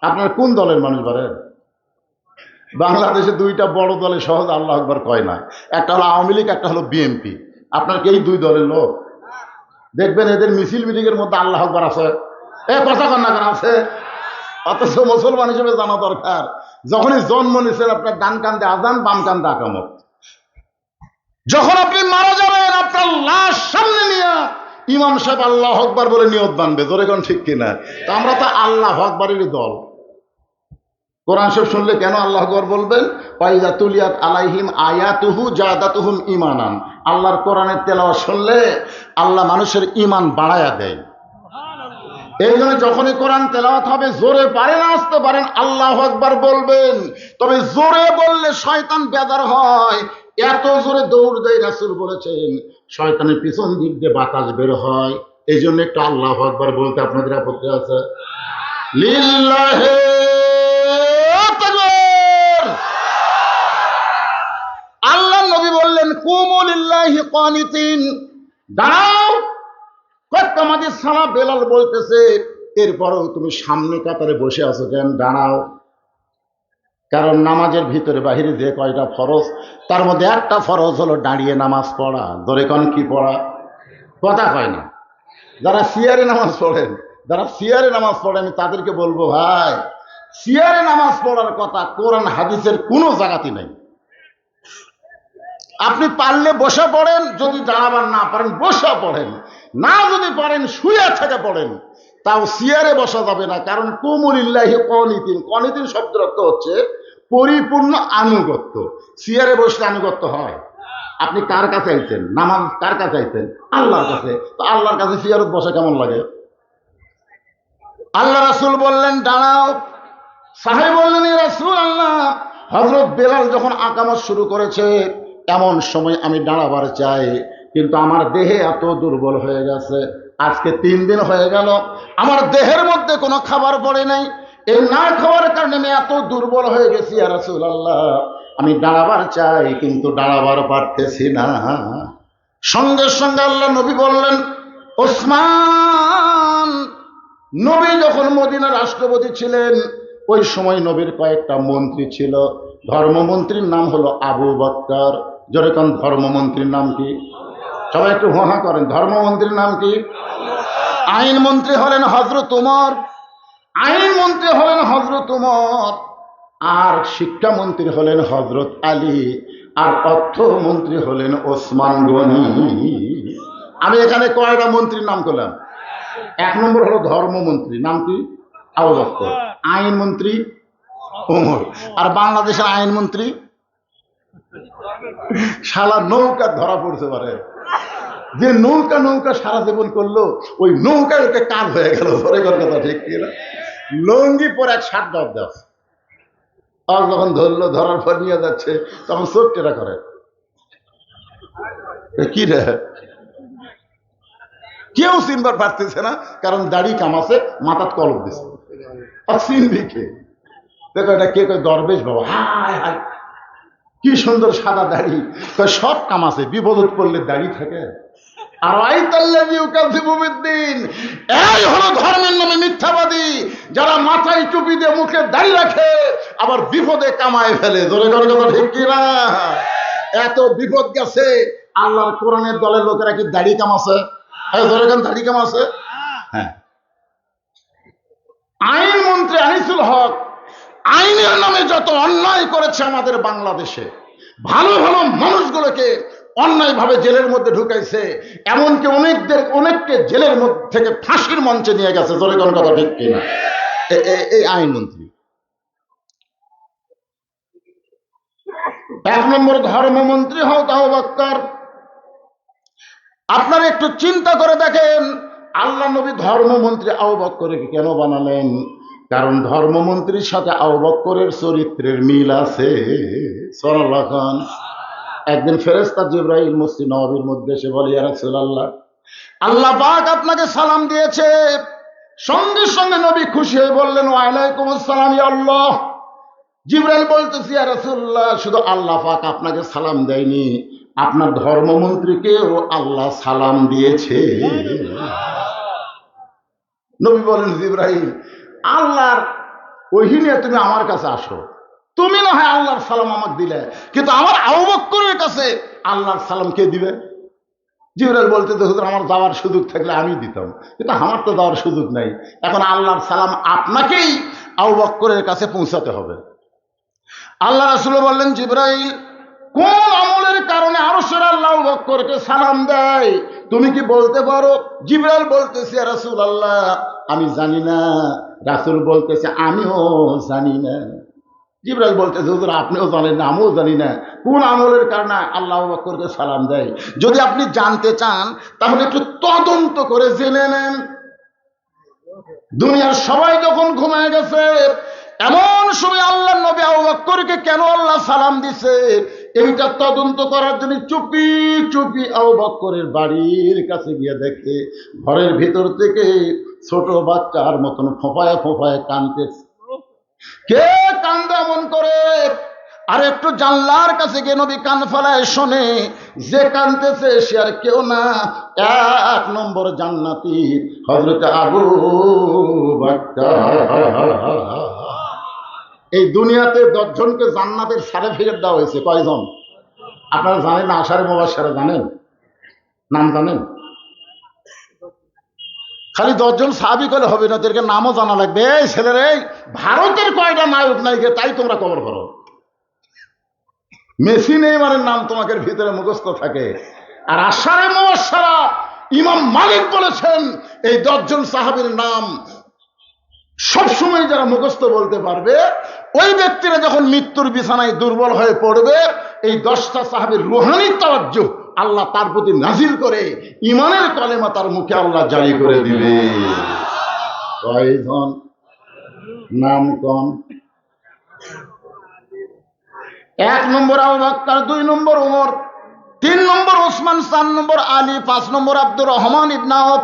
আপনারা কোন দলের মানুষ বলেন? বাংলাদেশে 2টা বড় দলে সহজ আল্লাহু আকবার কয় না, একটা হলো আওয়ামী লীগ, একটা হলো বিএনপি। আপনার কি এই 2 দলের লোক? দেখবেন এদের মিছিল মিটিংয়ের মধ্যে আল্লাহু আকবার আছে, কথা কন না কেন আছে? অথচ মুসলমান হিসেবে জানা দরকার, যখনই জন্ম নিয়েছেন আপনার ডান কান্দে আজান, বাম কান্দে আকামত। যখন আপনি মারা যাবেন আপনার লাশ সামনে নিয়ে ইমাম সাহেব আল্লাহু আকবার বলে নিয়ত বানবে। জোরে কোন ঠিক কিনা? তো আমরা তো আল্লাহু আকবারেরই দল। কোরআন শরীফ শুনলে কেন আল্লাহু আকবার বলবেন? পাইজা তুলিয়াত আলাইহিম আয়াতুহু জাদাতুহুম ঈমানান। আল্লাহর কোরআনের তেলাওয়াত শুনলে আল্লাহ মানুষের ঈমান বাড়ায়া দেয়। এই জন্য যখনই কোরআন তেলাওয়াত হবে জোরে পারেন আসতে পারেন আল্লাহু আকবার বলবেন। তবে জোরে বললে শয়তান বেজার হয়, এত জোরে দৌড় দেয়, রাসূল বলেছেন শয়তানের পিছন দিক দিয়ে বাতাস বের হয়। এই জন্য একটু আল্লাহু আকবার বলতে আপনাদের আপত্তি আছে? লিল্লাহি তাকবীর। আল্লাহ নবী বললেন, কুমু লিল্লাহি কানিতিন, দাঁড়াও। আমাদের সালা বেলাল বলতেছে, এরপরও তুমি সামনে কাতারে বসে আছো কেন? দাঁড়াও। কারণ নামাজের ভিতরে বাহিরে যে কয়টা ফরজ, তার মধ্যে একটা ফরজ হলো দাঁড়িয়ে নামাজ পড়া। ধরে কোন কি পড়া? কথা কয় না। যারা সিয়ারে নামাজ পড়েন, যারা সিয়ারে নামাজ পড়েন, আমি তাদেরকে বলবো, ভাই সিয়ারে নামাজ পড়ার কথা কোরআন হাদিসের কোনো জায়গাতে নেই। আপনি পারলে বসে পড়েন, যদি দাঁড়াবার না পারেন বসে পড়েন, না যদি পারেন শুয়ে থেকে পড়েন, তাও সিয়ারে বসা যাবে না। কারণ কুমুলিল্লাহি কনিতিন, কনিতিন শব্দের অর্থ হচ্ছে পরিপূর্ণ আনুগত্য। সিয়ারে বসলে আনুগত্য হয়? আপনি কার কাছে আইছেন? নামাজ কার কাছে আইছেন? আল্লাহর কাছে। তো আল্লাহর কাছে সিয়ারত বসা কেমন লাগে? আল্লাহ রাসূল বললেন দাঁড়াও। সাহেব বললেন, এ রাসূল আল্লাহ, হযরত বেলাল যখন আকামত শুরু করেছে এমন সময় আমি দাঁড়াবার চাই, কিন্তু আমার দেহে এত দুর্বল হয়ে গেছে, আজকে 3 দিন হয়ে গেল আমার দেহের মধ্যে কোনো খাবার পড়ে নাই, এই না খাওয়ার কারণে আমি এত দুর্বল হয়ে গেছি। ইয়া রাসূলুল্লাহ, আমি দাঁড়াবার চাই কিন্তু দাঁড়াবার পারতেছি না। সঙ্গে সঙ্গে আল্লাহ নবী বললেন, ওসমান। নবী যখন মদিনার রাষ্ট্রপতি ছিলেন, ওই সময় নবীর কয়েকটা মন্ত্রী ছিল। ধর্মমন্ত্রীর নাম হলো আবু বকর। জোরে কোন ধর্মমন্ত্রীর নাম কি? সবাই একটু হোহা করেন। ধর্মমন্ত্রীর নাম কি? আইনমন্ত্রী হলেন হযরত উমর, আইনমন্ত্রী হলেন হযরত উমর, আর শিক্ষামন্ত্রী হলেন হযরত আলী, আর অর্থমন্ত্রী হলেন ওসমান গনি। আমি এখানে কয়টা মন্ত্রীর নাম করলাম? 1 নম্বর হলো ধর্মমন্ত্রী, নাম কি? আবু বকর। আইনমন্ত্রী ওমর। আর বাংলাদেশের আইনমন্ত্রী শালা নৌকা ধরা পড়তে পারে, যে নৌকা নৌকা সারা জীবন করলো, ওই নৌকা ওকে কাল হয়ে গেল। ধরে কথা ঠিক কিনা? লঙ্গি পরে এক শার্ট দাও দাও, আর যখন ধরলো, ধরার পর নিয়ে যাচ্ছে, তখন চোখ টেরা করে, কি রে? কেউ চিনবার পারতেছে না, কারণ দাড়ি কামাছে, মাথার কলম দিছে, আর চিনবি কে? দেখো এটা কে? দরবেশ বাবা। হায় হায়, কি সুন্দর সাদা দাড়ি। সব কামাছে, বিপদ পড়লে দাড়ি থাকে। আর এই হলো ধর্মের নামে মিথ্যাবাদী, যারা মাথায় টুপি দিয়ে মুখে দাড়ি রাখে, আবার বিপদে কামায় ফেলে। জোরে করে কথা ঠিক কিনা? এত বিপদ গেছে, আল্লাহর কোরআনের দলের লোকেরা কি দাড়ি কামাছে? জোরে কোন দাড়ি কামাছে? হ্যাঁ। আইনমন্ত্রী আনিসুল হক আইনের নামে যত অন্যায় করেছে আমাদের বাংলাদেশে, ভালো ভালো মানুষগুলোকে অন্যায়ভাবে জেলের মধ্যে ঢুকাইছে, এমনকি অনেককে জেলের মধ্যে থেকে ফাঁসির মঞ্চে নিয়ে গেছে। জোরে কোন কথা ঠিক কিনা? এই আইনমন্ত্রী। 1 নম্বর ধর্মমন্ত্রী হও আবু বকর। আপনারা একটু চিন্তা করে দেখেন, আল্লাহ নবী ধর্মমন্ত্রী আবু বকরকে কেন বানালেন? কারণ ধর্মমন্ত্রীর সাথে আবু বকরের চরিত্রের মিল আছে। সাল্লাল্লাহু। একদিন ফেরেশতা জিবরাইল মসজিদ নববীর মধ্যে এসে বলে, ইয়া রাসূলুল্লাহ, আল্লাহ পাক আপনাকে সালাম দিয়েছে। সঙ্গে সঙ্গে নবী খুশি হয়ে বললেন, ওয়া আলাইকুম আসসালাম ইয়া আল্লাহ। জিবরাইল বলতেছে, ইয়া রাসূলুল্লাহ, শুধু আল্লাহ পাক আপনাকে সালাম দেয়নি, আপনার ধর্মমন্ত্রীকেও আল্লাহ সালাম দিয়েছে। নবী বলেন, জিবরাইল, আল্লাহর ওহী নিয়ে তুমি আমার কাছে আসো, তুমি না হয় আল্লাহর সালাম আমাকে দিলে, কিন্তু আমার আবু বকরের কাছে আল্লাহর সালাম কে দিবে? জিবরাইল বলতে, হুজুর আমার যাওয়ার সুযোগ থাকলে আমি দিতাম, কিন্তু আমার তো যাওয়ার সুযোগ নাই। এখন আল্লাহর সালাম আপনাকেই আবু বকরের কাছে পৌঁছাতে হবে। আল্লাহ রাসূল বললেন, জিবরাইল, কোন আমলের কারণে আরশের আল্লাহ আবু বকরকে সালাম দেয় তুমি কি বলতে পারো? জিবরাইল বলতেছে, ইয়া রাসূলুল্লাহ, আমি জানি না। রাসূল বলতেছে, আমিও জানি না। জিবরাইল বলতেছে, হুজুর আপনিও জানেন না, আমিও জানি না কোন আমলের কারণে আল্লাহ আবু বকরকে সালাম দেয়। যদি আপনি জানতে চান তাহলে একটু তদন্ত করে জেনে নেন। দুনিয়ার সবাই যখন ঘুমায় গেছে, এমন সময় আল্লাহ নবী আবু বকরকে কেন আল্লাহ সালাম দিছে, এইটা তদন্ত করার জন্য চুপি চুপি আবু বকরের বাড়ির কাছে গিয়ে দেখে ঘরের ভিতর থেকে ছোট বাচ্চার মতন ফোঁপায় ফোঁপায় কাঁদতেছে। কে কান্দে এমন করে? আর একটু জানলার কাছে গিয়ে নবী কান ফেলায় শোনে, যে কাঁদতেছে সে আর কেউ না, 1 নম্বর জান্নাতি হযরত আবু বকর। এই দুনিয়াতে 10 জনকে জান্নাতের সার্টিফিকেট দেওয়া হয়েছে। কয়জন আপনারা জানেন না? আশারে মুবাশশারা জানেন? নাম জানেন? খালি 10 জন সাহাবী করলে হবে না, তোদেরকে নামও জানা লাগবে। এই ছেলের, এই ভারতের কয়টা নায়ক নায়িকা তাই তোমরা কবর করো। মেসি নেইমারের নাম তোমাদের ভিতরে মুখস্থ থাকে। আর আশারে মুবাশশারা ইমাম মালিক বলেছেন এই 10 জন সাহাবীর নাম সবসময় যারা মুখস্থ বলতে পারবে, ওই ব্যক্তিরা যখন মৃত্যুর বিছানায় দুর্বল হয়ে পড়বে, এই 10টা সাহাবীর রুহানি তাওয়াজ্জুহ আল্লাহ তার প্রতি নাজিল করে ইমানের কলেমা তার মুখে আল্লাহ জারি করে দিবে। কয়জন নাম কোন? 1 নম্বর আবু বকর, 2 নম্বর ওমর, 3 নম্বর ওসমান, 4 নম্বর আলী, 5 নম্বর আব্দুর রহমান ইবনে আওফ,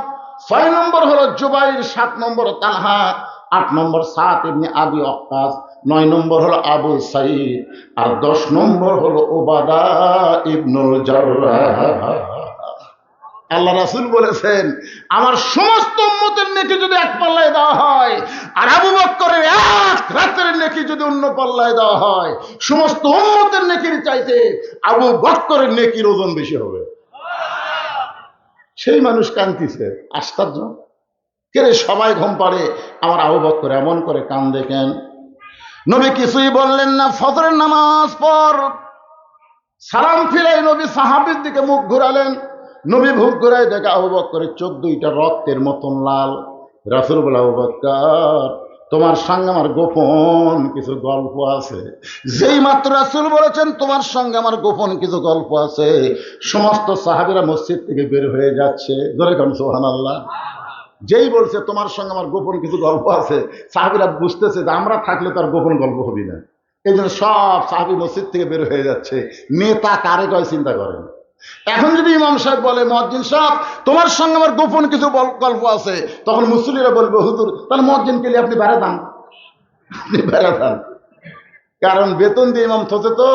6 নম্বর হলো জুবাইর, 7 নম্বর তালহা, 8 নম্বর সাদ ইবনে আবি ওয়াক্কাস, 9 নম্বর হলো আবু সাঈদ, আর 10 নম্বর হলো উবাদা ইবনুল জাররাহ। আল্লাহ রাসূল বলেছেন আমার সমস্ত উম্মতের নেকি যদি এক পাল্লায় দেওয়া হয়, আর আবু বকরের এক রাতের নেকি যদি অন্য পাল্লায় দেওয়া হয়, সমস্ত উম্মতের নেকির চাইতে আবু বকরের নেকির ওজন বেশি হবে। সেই মানুষ কাঁদতেছে, আশ্চর্য। কে সবাই ঘুম পাড়ে, আমার আবু বকর এমন করে কান্দে কেন? নবী কিছুই বললেন না। ফজরের নামাজ পর সালাম ফিরে নবী সাহাবীর দিকে মুখ ঘুরালেন। নবী মুখ ঘুরাই দেখে আবু বকরের চোখ দুইটা রক্তের মতন লাল। রাসূল বলে, আবু বকর তোমার সঙ্গে আমার গোপন কিছু গল্প আছে। যেই মাত্র রাসূল বলেছেন তোমার সঙ্গে আমার গোপন কিছু গল্প আছে, সমস্ত সাহাবীরা মসজিদ থেকে বের হয়ে যাচ্ছে। জোরে কোন সুবহানাল্লাহ। যেই বলছে তোমার সঙ্গে আমার গোপন কিছু গল্প আছে, সাহাবীরা বুঝতেছে যে আমরা থাকলে তার গোপন গল্প হবে না। এই জন্য সব সাহাবী মসজিদ থেকে বের হয়ে যাচ্ছে। নেতা কারে কয় চিন্তা করেন। এখন যদি ইমাম সাহেব বলে, মুয়াজ্জিন সাহেব তোমার সঙ্গে আমার গোপন কিছু গল্প আছে, তখন মুসল্লিরা বলবে, হুজুর তাহলে মুয়াজ্জিনকে নিয়ে আপনি বেড়া দেন, আপনি বেড়া দেন। কারণ বেতন দিয়ে ইমাম থসে তো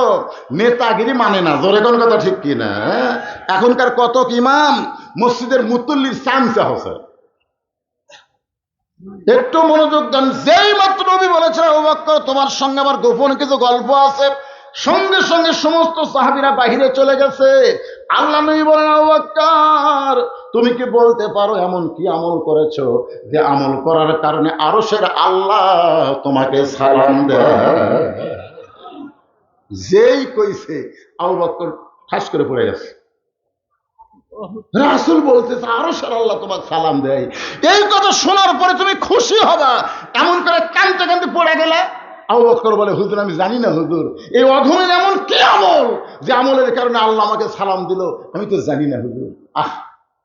নেতাগিরি মানে না। জোরে কোন কথা ঠিক কিনা? এখনকার কত ইমাম মসজিদের মুতল্লির চামচা হচ্ছে। একটু মনোযোগ দেন। যেই মাত্র নবী বলেছেন আবু বকর তোমার সঙ্গে আমার গোপন কিছু গল্প আছে, সঙ্গে সঙ্গে সমস্ত সাহাবীরা বাহিরে চলে গেছে। আল্লাহ নবী বলেন, আবু বকর তুমি কি বলতে পারো এমন কি আমল করেছো যে আমল করার কারণে আরশের আল্লাহ তোমাকে সালাম দেয়? যেই কইছে আবু বকর ঠাস করে পড়ে গেছে। রাসূল বলতেছে আরশের আল্লাহ তোমাকে সালাম দেয়। এই কথা শোনার পরে তুমি খুশি হবা, এমন করে কাঁদতে কাঁদতে পড়ে গেলে। আবু বকর বলে, হুজুর আমি জানি না হুজুর, এই অধমের এমন কি আমল যে আমলের কারণে আল্লাহ আমাকে সালাম দিল, আমি তো জানি না হুজুর।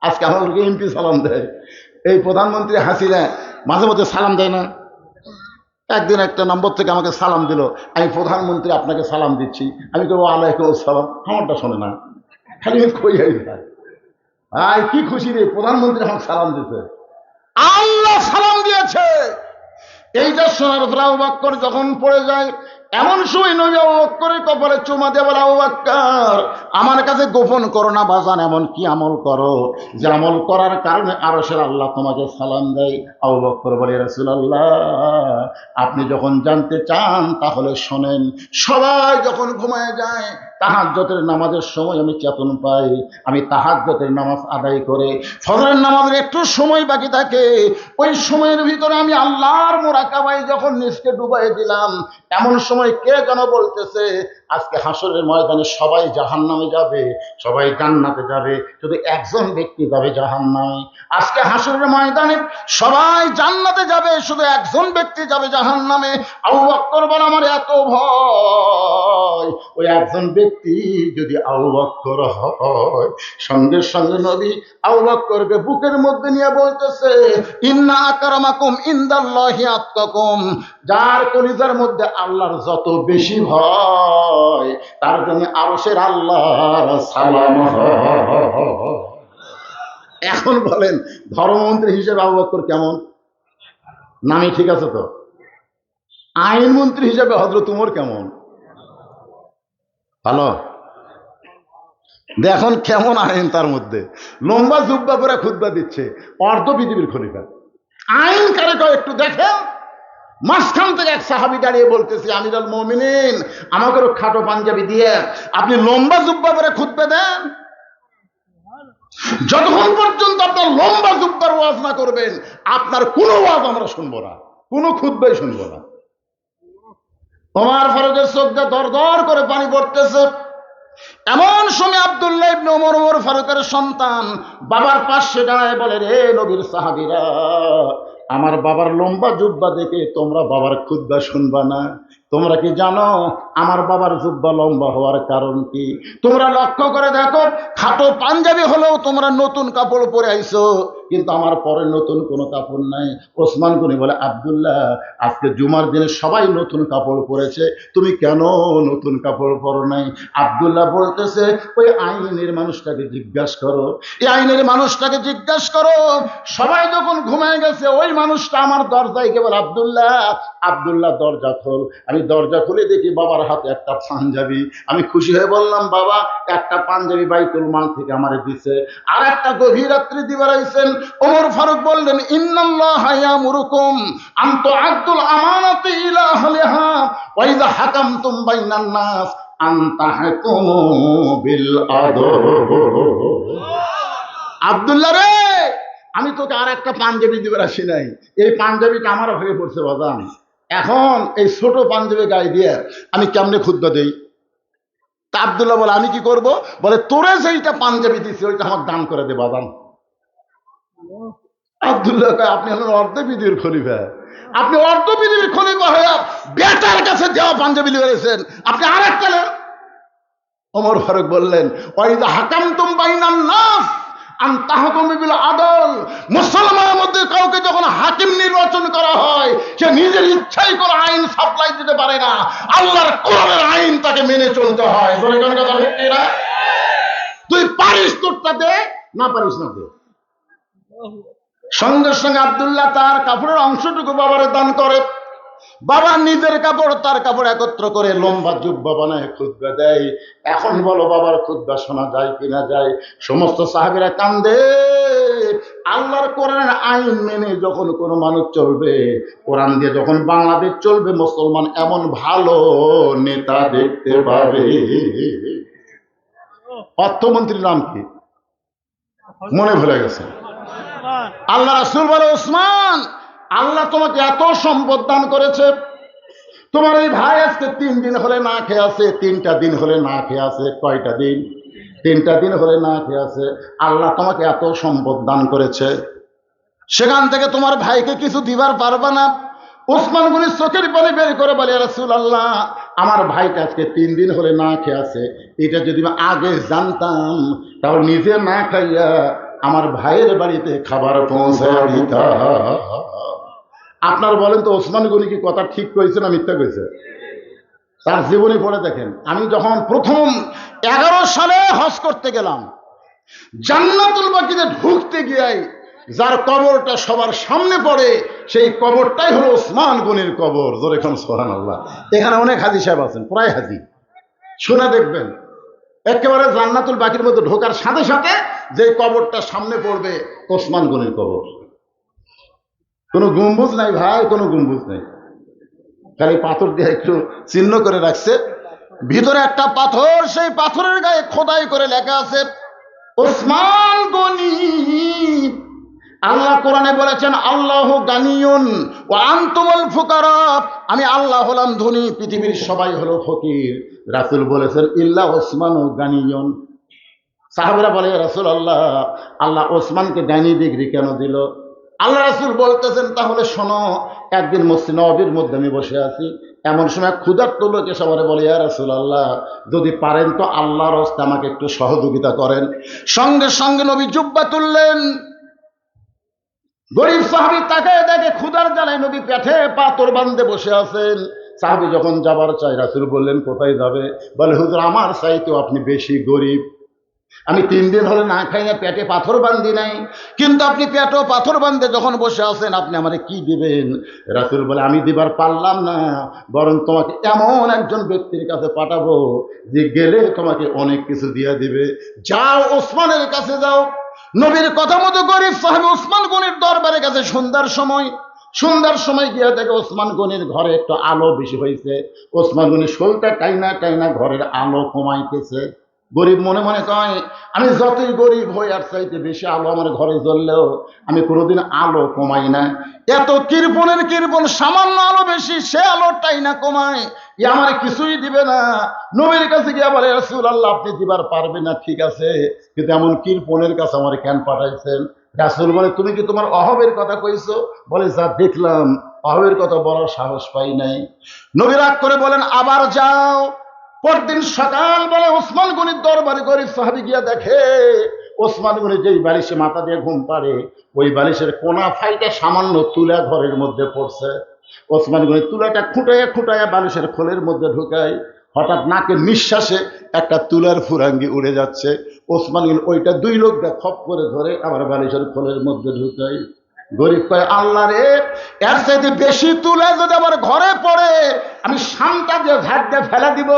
আজকে আমাদেরকে এমপি সালাম দেয়, এই প্রধানমন্ত্রী হাসিনা মাঝে মধ্যে সালাম দেয় না? একদিন একটা নম্বর থেকে আমাকে সালাম দিল, আমি প্রধানমন্ত্রী আপনাকে সালাম দিচ্ছি। আমি কেবল আলাইকুম আসসালাম, আমারটা শোনে না, খালি কই যায়। আয় কি খুশি রে, প্রধানমন্ত্রী আমাকে সালাম দিতে, আল্লাহ সালাম দিয়েছে। এইটা শোনার পর আবু বকর যখন পড়ে যায়, এমন সময় নবী আবু বকরের কপালে চুমা দিয়ে বলে, আবু বকর আমার কাছে গোপন করো না বাজান, এমন কি আমল করো যে আমল করার কারণে আরশের আল্লাহ তোমাকে সালাম দেয়? আবু বকর বলে, রাসূলুল্লাহ আপনি যখন জানতে চান তাহলে শোনেন। সবাই যখন ঘুমায় যায়, তাহাজ্জুদের নামাজের সময় আমি চেতন পাই, আমি তাহাজ্জুদের নামাজ আদায় করে ফজরের নামাজের একটু সময় বাকি থাকে, ওই সময়ের ভিতরে আমি আল্লাহর মুরাকাবায় যখন নিজকে ডুবাই দিলাম, এমন সময় কে যেন বলতেছে আজকে হাসরের ময়দানে সবাই জাহান্নামে যাবে, সবাই জান্নাতে যাবে, শুধু একজন ব্যক্তি যাবে জাহান্নামে। আজকে হাসরের ময়দানে সবাই জান্নাতে যাবে, শুধু একজন ব্যক্তি যাবে জাহান্নামে। আবু বকর বলে, আমার এত ভয়, ওই একজন ব্যক্তি যদি আবু বকর হয়। সঙ্গে সঙ্গে নবী আবু বকরকে বুকের মধ্যে নিয়ে বলতেছে, ইন্না আকরামাকুম ইনদাল্লাহি আতকাকুম, যার কলিজার মধ্যে আল্লাহর যত বেশি ভয় তার জন্য আরশের আল্লাহর সালাম হয়। এখন বলেন ধর্মমন্ত্রী হিসেবে আবু বকর কেমন? নামই ঠিক আছে তো। আইনমন্ত্রী হিসেবে হযরত ওমর কেমন? ভালো। দেখুন কেমন আইন, তার মধ্যে লম্বা জুব্বা করে খুতবা দিচ্ছে, অর্ধ পৃথিবীর খলিফা। আইন কারে কয় একটু দেখেন। মাঝখান থেকে এক সাহাবী দাঁড়িয়ে বলতেছে, আমিরুল মুমিনিন আমাকে খাটো পাঞ্জাবি দিয়ে আপনি লম্বা জুব্বা করে খুতবা দেন। যতক্ষণ পর্যন্ত আপনার লম্বা জুব্বার ওয়াজ না করবেন, আপনার কোনো ওয়াজ আমরা শুনবো না, কোনো খুতবাই শুনবো না। ওমর ফারুকের চোখ দিয়ে দর দর করে পানি পড়তেছে। এমন সময় আব্দুল্লাহ ইবনে ওমর, ওমর ফারুকের সন্তান, বাবার পাশে দাঁড়ায় বলে, রে নবীর সাহাবীরা, আমার বাবার লম্বা জুব্বা দেখে তোমরা বাবার খুতবা শুনবা না? তোমরা কি জানো আমার বাবার জুব্বা লম্বা হওয়ার কারণ কি? তোমরা লক্ষ্য করে দেখো, খাটো পাঞ্জাবি হলেও তোমরা নতুন কাপড় পরে আইছো, কিন্তু আমার পরে নতুন কোনো কাপড় নাই। ওসমান গনি বলে, আব্দুল্লাহ, আজকে জুমার দিনে সবাই নতুন কাপড় পরেছে, তুমি কেন নতুন কাপড় পরো নাই? আব্দুল্লাহ বলতেছে, ওই আইনের মানুষটাকে জিজ্ঞাসা করো, এই আইনের মানুষটাকে জিজ্ঞাসা করো। সবাই যখন ঘুমায় গেছে, ওই মানুষটা আমার দরজায় কেবল, আব্দুল্লাহ, আব্দুল্লাহ দরজা খোল। আমি দরজা খুলে দেখি বাবার হাতে একটা পাঞ্জাবি। আমি খুশি হয়ে বললাম, বাবা, একটা পাঞ্জাবি বাইতুল মাল থেকে আমারে দিছে, আর একটা গভীর রাত্রি দিবার আইছেন। ওমর ফারুক বললেন, ইন্নাল্লাহা ইয়ামুরুকুম আন তুআদ্দুল আমানাতি ইলা আহলিহা ওয়া ইযা হাকামতুম বাইনান নাস আন তাহকুমু বিল আদল। আব্দুল্লাহ রে, আমি তোকে আর একটা পাঞ্জাবি দিবার আসি নাই, এই পাঞ্জাবিটা আমার হয়ে পড়ছে বাজান। এখন এই ছোট পাঞ্জাবি গায়ে দিয়ে আমি কেমনে খুতবা দেই? তা আব্দুল্লাহ বলে, আমি কি করব? বলে, তোরে যেইটা পাঞ্জাবি দিছি ওইটা আমার দান করে দে বাজান। আব্দুল্লাহ কয়, আপনি হলেন অর্ধ পৃথিবীর খলিফা, আপনি অর্ধ পৃথিবীর খলিফা হয়ে বেটার কাছে দেওয়া পাঞ্জাবি লিখেছেন, আপনি আর একটা নেন। ওমর ফারুক বললেন, ওয়াইদা হাকামতুম বাইনান নাস আন তাহকুমু বিল আদল। মুসলমানের মধ্যে কাউকে যখন হাকিম নির্বাচন করা হয়, সে নিজের ইচ্ছাই করে আইন সাপ্লাই দিতে পারে না, আল্লাহর কোরআনের আইন তাকে মেনে চলতে হয়। তুই পারিস তোরটা দে, না পারিস না দে। সঙ্গে সঙ্গে আব্দুল্লাহ তার কাপড়ের অংশটুকু বাবারে দান করে। বাবা নিজের কাপড় তার কাপড় একত্র করে লম্বা জুব্বা বানায় খুতবা দেয়। এখন বলো, বাবার খুতবা শোনা যায় কিনা যায়? সমস্ত সাহাবীরা কান্দে। আল্লাহর কোরআনের আইন মেনে যখন কোনো মানুষ চলবে, কোরআন দিয়ে যখন বাংলাদেশ চলবে, মুসলমান এমন ভালো নেতা দেখতে পাবে। অর্থমন্ত্রীর নাম কি মনে ভুলে গেছে? আল্লাহ রাসূল বলে, ওসমান, আল্লাহ তোমাকে এত সম্পদ দান করেছে, তোমার এই ভাই আজকে 3 দিন হলে না খেয়ে আছে, 3টা দিন হলে না খেয়ে আছে। কয়টা দিন? 3টা দিন হলে না খেয়ে আছে। আল্লাহ তোমাকে এত সম্পদ দান করেছে, সেখান থেকে তোমার ভাইকে কিছু দিবার পারবা না? ওসমান গনি চোখের পানি বের করে বলে, রাসূলুল্লাহ, আমার ভাইটা আজকে 3 দিন হলে না খেয়ে আছে, এটা যদি আমি আগে জানতাম তাহলে নিজে না খাইয়া আমার ভাইয়ের বাড়িতে খাবার পৌঁছায় দিতাম। আপনার বলেন তো, ওসমান গনি কি কথা ঠিক করেছে না মিথ্যা করেছে? তার জীবনী পড়ে দেখেন। আমি যখন প্রথম 11 সালে হজ করতে গেলাম, জান্নাতুল বাকিতে ঢুকতে গিয়ে যার কবরটা সবার সামনে পড়ে, সেই কবরটাই হলো ওসমান গনির কবর। জোরে খান সুবহানাল্লাহ। এখানে অনেক হাজি সাহেব আছেন, প্রায় হাজি, শুনে দেখবেন, একেবারে জান্নাতুল বাকির মধ্যে ঢোকার সাথে সাথে যে কবরটা সামনে পড়বে, ওসমান গনির কবর। কোনো গম্বুজ নাই ভাই, কোনো গম্বুজ নাই, খালি পাথর দিয়ে একটু চিহ্ন করে রাখছে। ভিতরে একটা পাথর, সেই পাথরের গায়ে খোদাই করে লেখা আছে ওসমান গনি। আল্লাহ কোরআনে বলেছেন, আল্লাহু গানিয়ুন ওয়া আনতুমুল ফুকারা, আমি আল্লাহ হলাম ধনী, পৃথিবীর সবাই হলো ফকির। রাসূল বলেছেন, ইল্লা ওসমানু গানিয়ুন। সাহাবারা বলে, রাসূলুল্লাহ, আল্লাহ ওসমানকে গানি ডিগ্রি কেন দিল? আল্লাহ রাসূল বলতেছেন, তাহলে শোনো, একদিন মসজিদ নববীর মধ্যে আমি বসে আছি, এমন সময় ক্ষুধার্ত লোক এসে আমারে বলে, ইয়া রাসূলুল্লাহ, যদি পারেন তো আল্লাহর রাস্তায় আমাকে একটু সহযোগিতা করেন। সঙ্গে সঙ্গে নবী জুব্বা তুললেন। গরিব সাহাবী তাকায় দেখে ক্ষুধার জ্বালায় নবী পেটে পাথর বাঁধে বসে আছেন। সাহাবী যখন যাবার চাই, রাসূল বললেন, কোথায় যাবে? বলে, হুজুর, আমার চাইতেও আপনি বেশি গরিব, আমি 3 দিন হলে না খাই না, পেটে পাথর বান্ধি নাই, কিন্তু আপনি পেটে পাথর বান্ধে যখন বসে আছেন, আপনি আমারে কি দিবেন? রাসূল বলে, আমি দিবার পারলাম না, বরং তোমাকে এমন একজন ব্যক্তির কাছে পাঠাবো যে গেলে তোমাকে অনেক কিছু দিয়ে দিবে। যাও, ওসমানের কাছে যাও। নবীর কথা মতো গরিব সাহেব ওসমান গনির দরবারের কাছে সন্ধ্যার সময় গিয়ে দেখে ওসমান গনির ঘরে একটু আলো বেশি হয়েছে। ওসমান গনি শোলটা টাইনা টাইনা ঘরের আলো কমাইতেছে। গরিব মনে মনে কয়, আমি যতই গরিব হই আর চাইতে বেশি আলো আমার ঘরে জ্বললেও আমি কোনোদিন আলো কমাই না। এত কৃপণের কৃপণ, সামান্য আলো বেশি, সে আলোটাই না কমায়, ই আমার কিছুই দিবে না। নবীর কাছে গিয়ে বলে, রাসূলুল্লাহ আপনি দিবার পারবেন না, ঠিক আছে, কিন্তু এমন কৃপণের কাছে আমার কেন পাঠাইছেন? রাসূল বলে, তুমি কি তোমার অভাবের কথা কইছো? বলে, যা দেখলাম অভাবের কথা বলার সাহস পাই নাই। নবী রাগ করে বলেন, আবার যাও। পরদিন সকালবেলা ওসমান গনির দরবারে গরিব সাহাবী গিয়া দেখে ওসমান গনি যেই বালিশে মাথা দিয়ে ঘুম পাড়ে ওই বালিশের কোনা ফাইটা সামান্য তুলা ঘরের মধ্যে পড়ছে। ওসমান গনি তুলাটা খুঁটাইয়া খুঁটাইয়া বালিশের খোলের মধ্যে ঢুকায়। হঠাৎ নাকের নিঃশ্বাসে একটা তুলার ফুরাঙ্গি উড়ে যাচ্ছে। ওসমান গনি ওইটা দুই লোক দিয়ে খপ করে ধরে আবার বালিশের খোলের মধ্যে ঢুকায়। গরিব কয়, আল্লাহ রে, এর চাইতে বেশি তুলা যদি আমার ঘরে পড়ে আমি শানটা দিয়ে ঝাড় দিয়ে ফেলা দিব।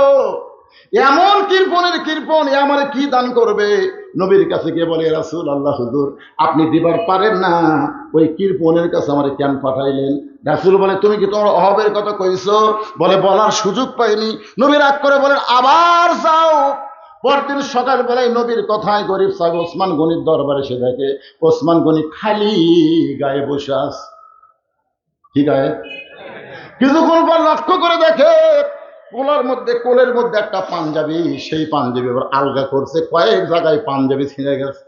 এমন কৃপণের কৃপণ, এ আমার কি দান করবে? নবীর কাছে গিয়ে বলে, রাসূলুল্লাহ হুজুর আপনি দিবার পারেন না, ওই কৃপণের কাছে আমার কেন পাঠাইলেন? রাসূল বলে, তুমি কি তোমার অভাবের কথা কইছো? বলে, বলার সুযোগ পাইনি। নবী রাগ করে বলেন, আবার যাও। পরদিন সকালবেলায় নবীর কথায় গরিব সাহেব ওসমান গনির দরবারে এসে দেখে ওসমান গনি খালি গায়ে বসে আছে। কি গায়ে? কিছুক্ষণ পর লক্ষ্য করে দেখে কোলের মধ্যে একটা পাঞ্জাবি, সেই পাঞ্জাবি আবার আলগা করছে, কয়েক জায়গায় পাঞ্জাবি ছিঁড়ে গেছে।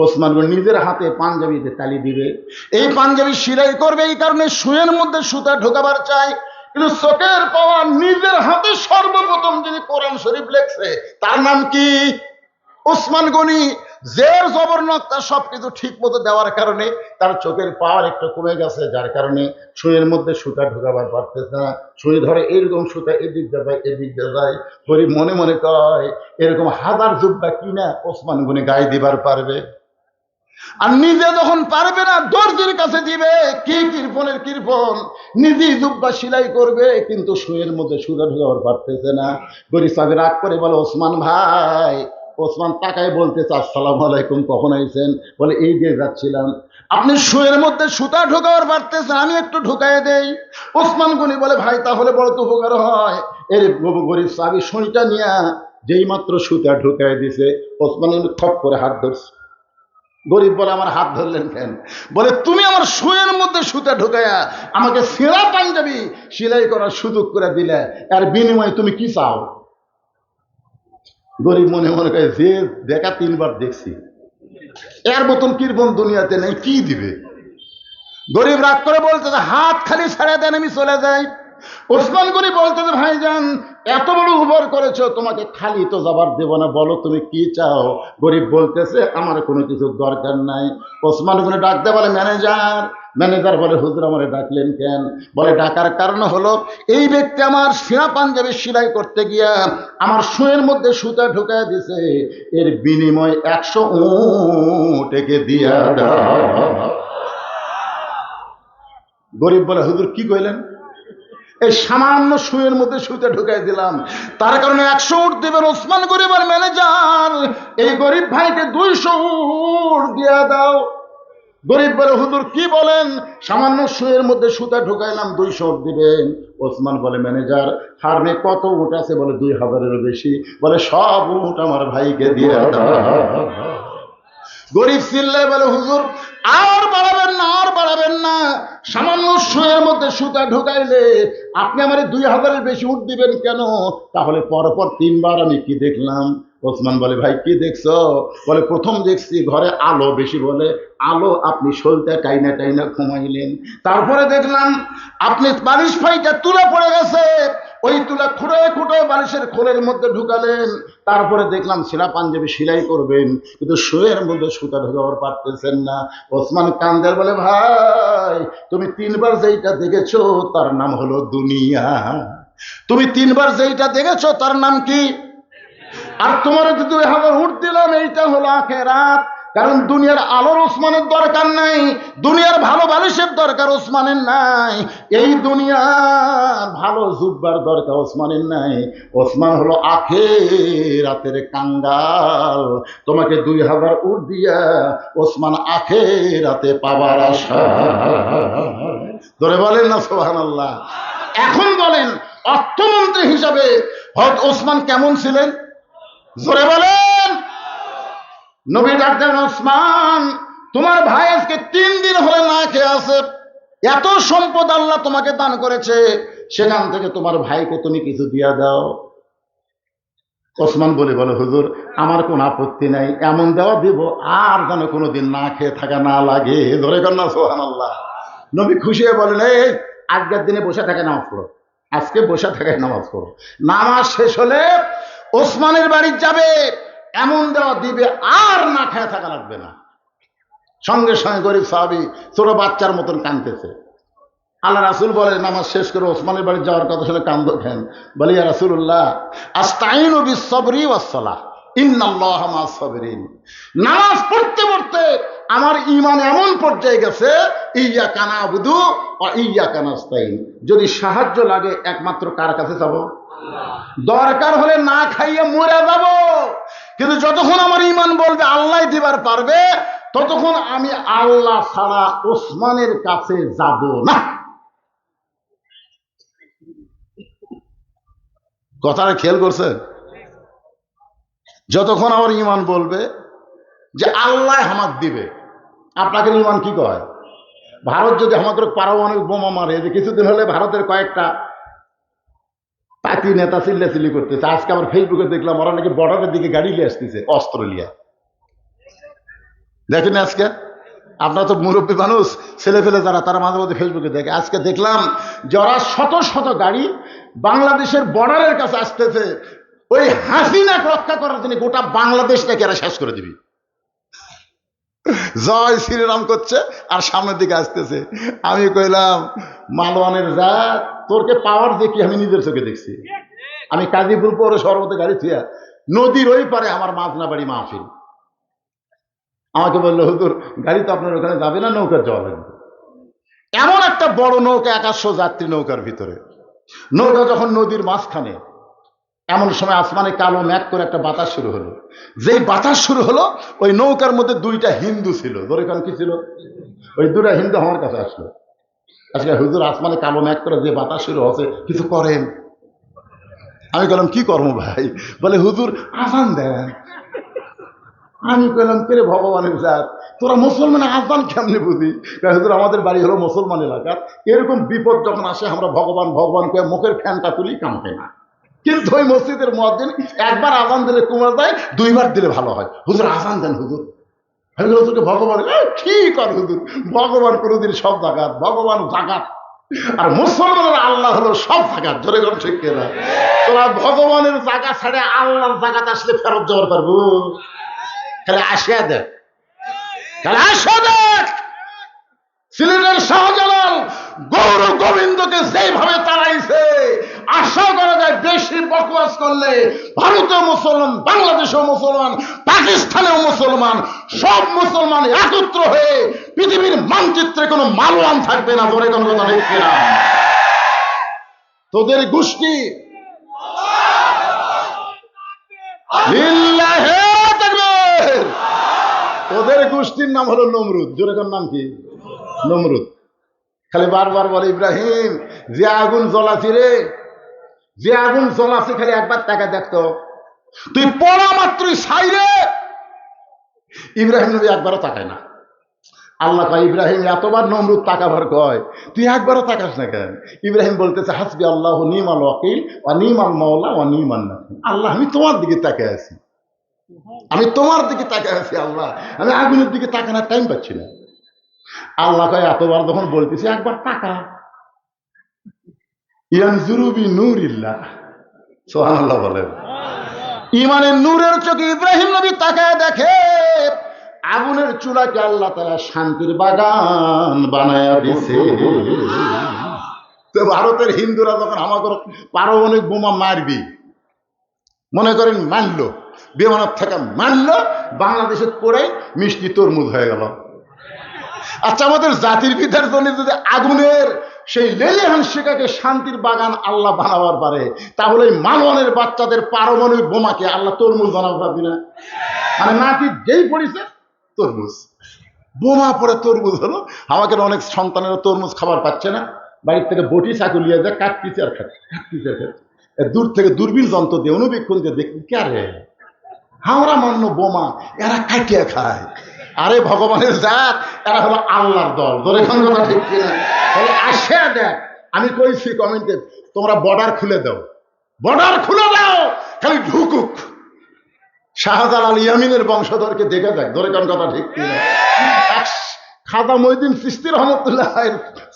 ওসমান গনি নিজের হাতে পাঞ্জাবিতে তালি দিবে, এই পাঞ্জাবি সেলাই করবে, এই কারণে সুয়ের মধ্যে সুতা ঢোকাবার চাই। কিন্তু চোখের পাওয়া নিজের হাতে সর্বপ্রথম যিনি কোরআন শরীফ লেখছে তার নাম কি? ওসমান গনি। জের জবর নক্তা সবকিছু ঠিক মতো দেওয়ার কারণে তার চোখের পাওয়ার একটু কমে গেছে, যার কারণে সুইয়ের মধ্যে সুতা ঢোকাবার পারতেছে না। সুই ধরে এইরকম সুতা এদিক দিয়ে যায় এদিক দিয়ে যায়। গরিব মনে মনে কয়, এরকম হাজার জুব্বা কিনা ওসমান গনি গায়ে দিবার পারবে? আর নিজে যখন পারবে না দর্জির কাছে দিবে। কি কৃপণের কৃপণ, নিজেই জুব্বা সেলাই করবে কিন্তু সুইয়ের মধ্যে সুতা ঢোকাবার পারতেছে না। গরিব সাহেব রাগ করে বলে, ওসমান ভাই। ওসমান তাকায় বলতেছে, আসসালামু আলাইকুম, কখন আইছেন? বলে, এই যে যাচ্ছিলাম। আপনি সুয়ের মধ্যে সুতা ঢোকাবার পারতেছেন, আমি একটু ঢুকাইয়ে দেই। ওসমান গনি বলে, ভাই তাহলে বড় তো উপকার হয়। এর গরিব সাহেব সুইটা নিয়ে যেই মাত্র সুতা ঢুকাই দিছে, ওসমান খপ করে হাত ধরছে। গরিব বলে, আমার হাত ধরলেন কেন? বলে, তুমি আমার সুয়ের মধ্যে সুতা ঢুকাইয়া আমাকে ছেঁড়া পাঞ্জাবি সেলাই করার সুযোগ করে দিলে, এর বিনিময়ে তুমি কি চাও? গরিব মনে মনে করে, যে দেখা তিনবার দেখছি, এর মতন কৃপণ দুনিয়াতে নেই, কি দিবে? গরিব রাগ করে বলতে, হাত খালি ছেড়ে দেন, আমি চলে যাই। ওসমান গনি বলতেছে, ভাইজান এত বড় উপকার করেছো, তোমাকে খালি তো জবাব দেব না, বলো তুমি কি চাও? গরিব বলতেছে, আমার কোনো কিছুর দরকার নাই। ওসমান গনি ডাকতে বলে, ম্যানেজার। ম্যানেজার বলে, হুজুর আমারে ডাকলেন কেন? বলে, ডাকার কারণ হলো এই ব্যক্তি আমার সিনা পাঞ্জাবি সেলাই করতে গিয়া আমার সুয়ের মধ্যে সুতা ঢুকায় দিছে, এর বিনিময় 100 উট একে দিয়া দাও। গরিব বলে, হুজুর কি কইলেন? এই সামান্য সুয়ের মধ্যে সুতা ঢুকাই দিলাম, তার কারণে 100 উট দেবেন। ওসমান গরিব আর ম্যানেজার, এই গরিব ভাইকে 200 উট দিয়া দাও। গরিব বলে, হুজুর কি বলেন? সামান্য সুয়ের মধ্যে সুতা ঢুকাইলাম, 200 উট দিবেন। ওসমান বলে, ম্যানেজার ফার্মে কত উট আছে? বলে, 2000-এরও বেশি। বলে, সব উট আমার ভাইকে দিয়ে দাও। গরিব চিল্লায় বলে, হুজুর আর বাড়াবেন না, আর বাড়াবেন না। সামান্য সুয়ের মধ্যে সুতা ঢুকাইলে আপনি আমার 2000-এর বেশি উট দিবেন কেন? তাহলে পরপর 3বার আমি কি দেখলাম? ওসমান বলে, ভাই কি দেখছো? বলে, প্রথম দেখছি ঘরে আলো বেশি, বলে আলো আপনি সলতে টাইনা টাইনা ঘুমাইলেন। তারপরে দেখলাম আপনি বালিশ ফাইটা তুলে পড়ে গেছে, ওই তুলা খুঁড়ে খুঁড়ে বালিশের খোলের মধ্যে ঢুকালেন। তারপরে দেখলাম সেরা পাঞ্জাবি সেলাই করবেন কিন্তু সুয়ের মধ্যে সুতা ঢোকাবার পারতেছেন না। ওসমান কান্দের বলে, ভাই তুমি 3বার যেইটা দেখেছো তার নাম হলো দুনিয়া, তুমি 3বার যেইটা দেখেছো তার নাম কি? আর তোমার 2000 উট দিলাম, এইটা হলো আখেরাত। কারণ দুনিয়ার আলোর ওসমানের দরকার নাই, দুনিয়ার ভালো বালিশের দরকার ওসমানের নাই, এই দুনিয়ার ভালো জুব্বার দরকার ওসমানের নাই। ওসমান হলো আখেরাতের কাঙ্গাল। তোমাকে 2000 উট দিয়া ওসমান আখেরাতে পাবার আশা। ধরে বলেন না সুবহানাল্লাহ। এখন বলেন, অর্থমন্ত্রী হিসাবে হযরত ওসমান কেমন ছিলেন? জোরে বলেন। নবী ডাকতেন, ওসমান তোমার ভাই আজকে 3 দিন হলে না খেয়ে আছে, এত সম্পদ আল্লাহ তোমাকে দান করেছে, সেখান থেকে তোমার ভাইকে তুমি কিছু দিয়া দাও। ওসমান বলে হুজুর আমার কোনো আপত্তি নাই, এমন দেওয়া দিব আর যেন কোনোদিন না খেয়ে থাকা না লাগে। ধরে কর না সুবহানাল্লাহ। নবী খুশি হয়ে বলেন, এই আজকের দিনে বসে থাকে নামাজ পড়ো, আজকে বসে থাকে নামাজ পড়ো। নামাজ শেষ হলে ওসমানের বাড়ি যাবে, এমন দেওয়া দিবে আর না খেয়ে থাকা লাগবে না। সঙ্গে সঙ্গে গরিব সাহাবী ছোট বাচ্চার মতন কাঁদতেছে। আল্লাহ রাসূল বলে, নামাজ শেষ করে ওসমানের বাড়ি যাওয়ার কথা শুনে কান্দ খেন। বলি, ইয়া রাসূলুল্লাহ আস্তাইনু বিস-সাবরি ওয়াস-সালাহ ইন্নাল্লাহা মা'আস-সাবিরিন। নামাজ পড়তে পড়তে আমার ঈমান এমন পর্যায়ে গেছে, ইয়্যাকা না'বুদু ওয়া ইয়্যাকা নাস্তাইন, যদি সাহায্য লাগে একমাত্র কার কাছে যাব? দরকার হলে না খাইয়ে মরে যাব, কিন্তু যতক্ষণ আমার ঈমান বলবে আল্লাহ দিবার পারবে, ততক্ষণ আমি আল্লাহ ছাড়া ওসমানের কাছে যাব না। কথাটা খেয়াল করছে? যতক্ষণ আমার ঈমান বলবে যে আল্লাহ হামাক দিবে। আপনাকে ঈমান কি কয়? ভারত যদি আমাকে পারমাণবিক বোমা মারে, যে কিছুদিন হলে ভারতের কয়েকটা পাতি নেতা চিল্লাচিল্লি করতেছে, আজকে আবার ফেসবুকে দেখলাম ওরা নাকি বর্ডারের দিকে গাড়ি নিয়ে আসতেছে, অস্ত্র নিয়ে। দেখেন আজকে, আপনারা তো মুরব্বী মানুষ, ছেলে ফেলে যারা, তারা মাঝে মাঝে ফেসবুকে দেখে। আজকে দেখলাম যারা শত শত গাড়ি বাংলাদেশের বর্ডারের কাছে আসতেছে, ওই হাসিনাকে রক্ষা করার জন্য গোটা বাংলাদেশটাকে এরা শেষ করে দিবি। জয় শ্রীরাম করছে আর সামনের দিকে আসতেছে। আমি কইলাম, মালওয়ানের যা তোরকে পাওয়ার দেখি আমি নিজের চোখে দেখছি। আমি কাজীপুর পৌর সর্বতে গাড়ি থুয়া নদীর ওই পারে আমার মাঝনা বাড়ি মাহফিল। আমাকে বললো, হুজুর গাড়ি তো আপনার ওখানে যাবে না, নৌকার যাওয়া লাগবে। এমন একটা বড় নৌকা, 100 যাত্রী নৌকার ভিতরে। নৌকা যখন নদীর মাঝখানে, এমন সময় আসমানে কালো মেঘ করে একটা বাতাস শুরু হলো। যেই বাতাস শুরু হলো, ওই নৌকার মধ্যে 2টা হিন্দু ছিল। ধরে কারণ কি ছিল? ওই 2টা হিন্দু আমার কাছে আসলো। আজকে হুজুর আসমানে কালো মেঘ করে যে বাতাস শুরু হচ্ছে, কিছু করেন। আমি বললাম, কি করবো ভাই? বলে, হুজুর আজান দেন। আমি কইলাম, কে রে ভগবানের জাত, তোরা মুসলমান আজান কেমনে বুঝি? হুজুর আমাদের বাড়ি হলো মুসলমান এলাকার, এরকম বিপদ যখন আসে আমরা ভগবান ভগবান করে মুখের ফ্যানটা তুলি, কামে না। কিন্তু ওই মসজিদের মুয়াজ্জিন একবার আজান দিলে কমে যায়, 2বার দিলে ভালো হয়। হুজুর আজান দেন হুজুর। হুজুরকে ভগবান কি কর হুজুর, ভগবান কোনোদিন সব জাগাত, ভগবান জাগাত, আর মুসলমানের আল্লাহ হলো সব জাগাত। জোরে করে ঠিক না? তোরা ভগবানের জায়গা ছেড়ে আল্লাহর জাগাত আসলে ফেরত যাওয়ার পারবো? তাহলে আসিয়া দেখ, তাহলে আসিয়া দেখ। সিলেটের শাহজালাল গৌর গোবিন্দকে যেভাবে তাড়াইছে, আশা করা যায় বেশি বকওয়াস করলে ভারতেও মুসলমান, বাংলাদেশেও মুসলমান, পাকিস্তানেও মুসলমান, সব মুসলমান একত্র হয়ে পৃথিবীর মানচিত্রে কোনো মালওয়ান থাকবে না। ধরে কোনো কথা নেই কিনা? তোদের গোষ্ঠী লিল্লাহে তাকবীর, তোদের গোষ্ঠীর নাম হলো নমরুদ। জোরে কোন নাম কি? নমরুদ। খালি বারবার বলে, ইব্রাহিম যে আগুন জ্বলাছি রে, যে আগুন জ্বলাছি, খালি একবার তাকে দেখতো, তুই পড়া মাত্রই ছাই রে। ইব্রাহিম নবী একবারও তাকায় না। আল্লাহ কয়, ইব্রাহিম এতবার নমরুদ তাকাবার কয়, তুই একবারও তাকাস না কেন? ইব্রাহিম বলতেছে, হাসবি আল্লাহু নিমাল ওয়াকিল ওয়া নিমাল মাওলা ওয়া নিমান নাসির। আল্লাহ আমি তোমার দিকে তাকায় আছি, আমি তোমার দিকে তাকায় আছি। আল্লাহ আমি আগুনের দিকে তাকানোর টাইম পাচ্ছি না। আল্লাহ কয়, এতবার যখন বলতেছি একবার তাকা। ইয়ানজুরু বিনূরিল্লাহ, সুবহানাল্লাহ বলেন। ঈমানের নূরের চোখে ইব্রাহিম নবী তাকায় দেখে আগুনের চুলাকে আল্লাহ তাআলা শান্তির বাগান বানায়া দিয়েছে। তো ভারতের হিন্দুরা যখন আমাদের পারমাণবিক বোমা মারবি, মনে করেন মারলো, বিমানের থেকে মারলো, বাংলাদেশে পড়ে মিষ্টি তরমুজ হয়ে গেল। আচ্ছা, আমাদের জাতির পিতার জন্য যদি আগুনের সেই লেলিহান শিখাকে শান্তির বাগান আল্লাহ বানাবার পারে, তাহলে মালওয়ানের বাচ্চাদের পারমাণবিক বোমাকে আল্লাহ তরমুজ বানাতে পারবি না? মানে নাকি যেই পড়েছে তরমুজ, বোমা পড়ে তরমুজ হলো। আমাকে অনেক সন্তানেরা তরমুজ খাবার পাচ্ছে না, বাড়ির থেকে বটি চাকু লিয়ে যায়, কাটতিছে আর খাচ্ছে, কাটতিছে আর খাচ্ছে। দূর থেকে দূরবীন যন্ত্র দিয়ে অনুবীক্ষণ দিয়ে দেখি, কে রে হাওড়া মান্য বোমা এরা কাটিয়ে খায়। আরে ভগবানের জাত, এরা হলো আল্লাহর দল। ধরে কোন কথা ঠিক কিনা? আসে দেখ, আমি কইছি কমেন্টে, তোমরা বর্ডার খুলে দাও, বর্ডার খুলে দাও, খালি ঢুকুক। শাহজালাল ইয়ামিনের বংশধরকে দেখে দেখ। ধরে কোন কথা ঠিক কিনা? খাজা মঈনুদ্দিন চিশতি রহমতুল্লাহ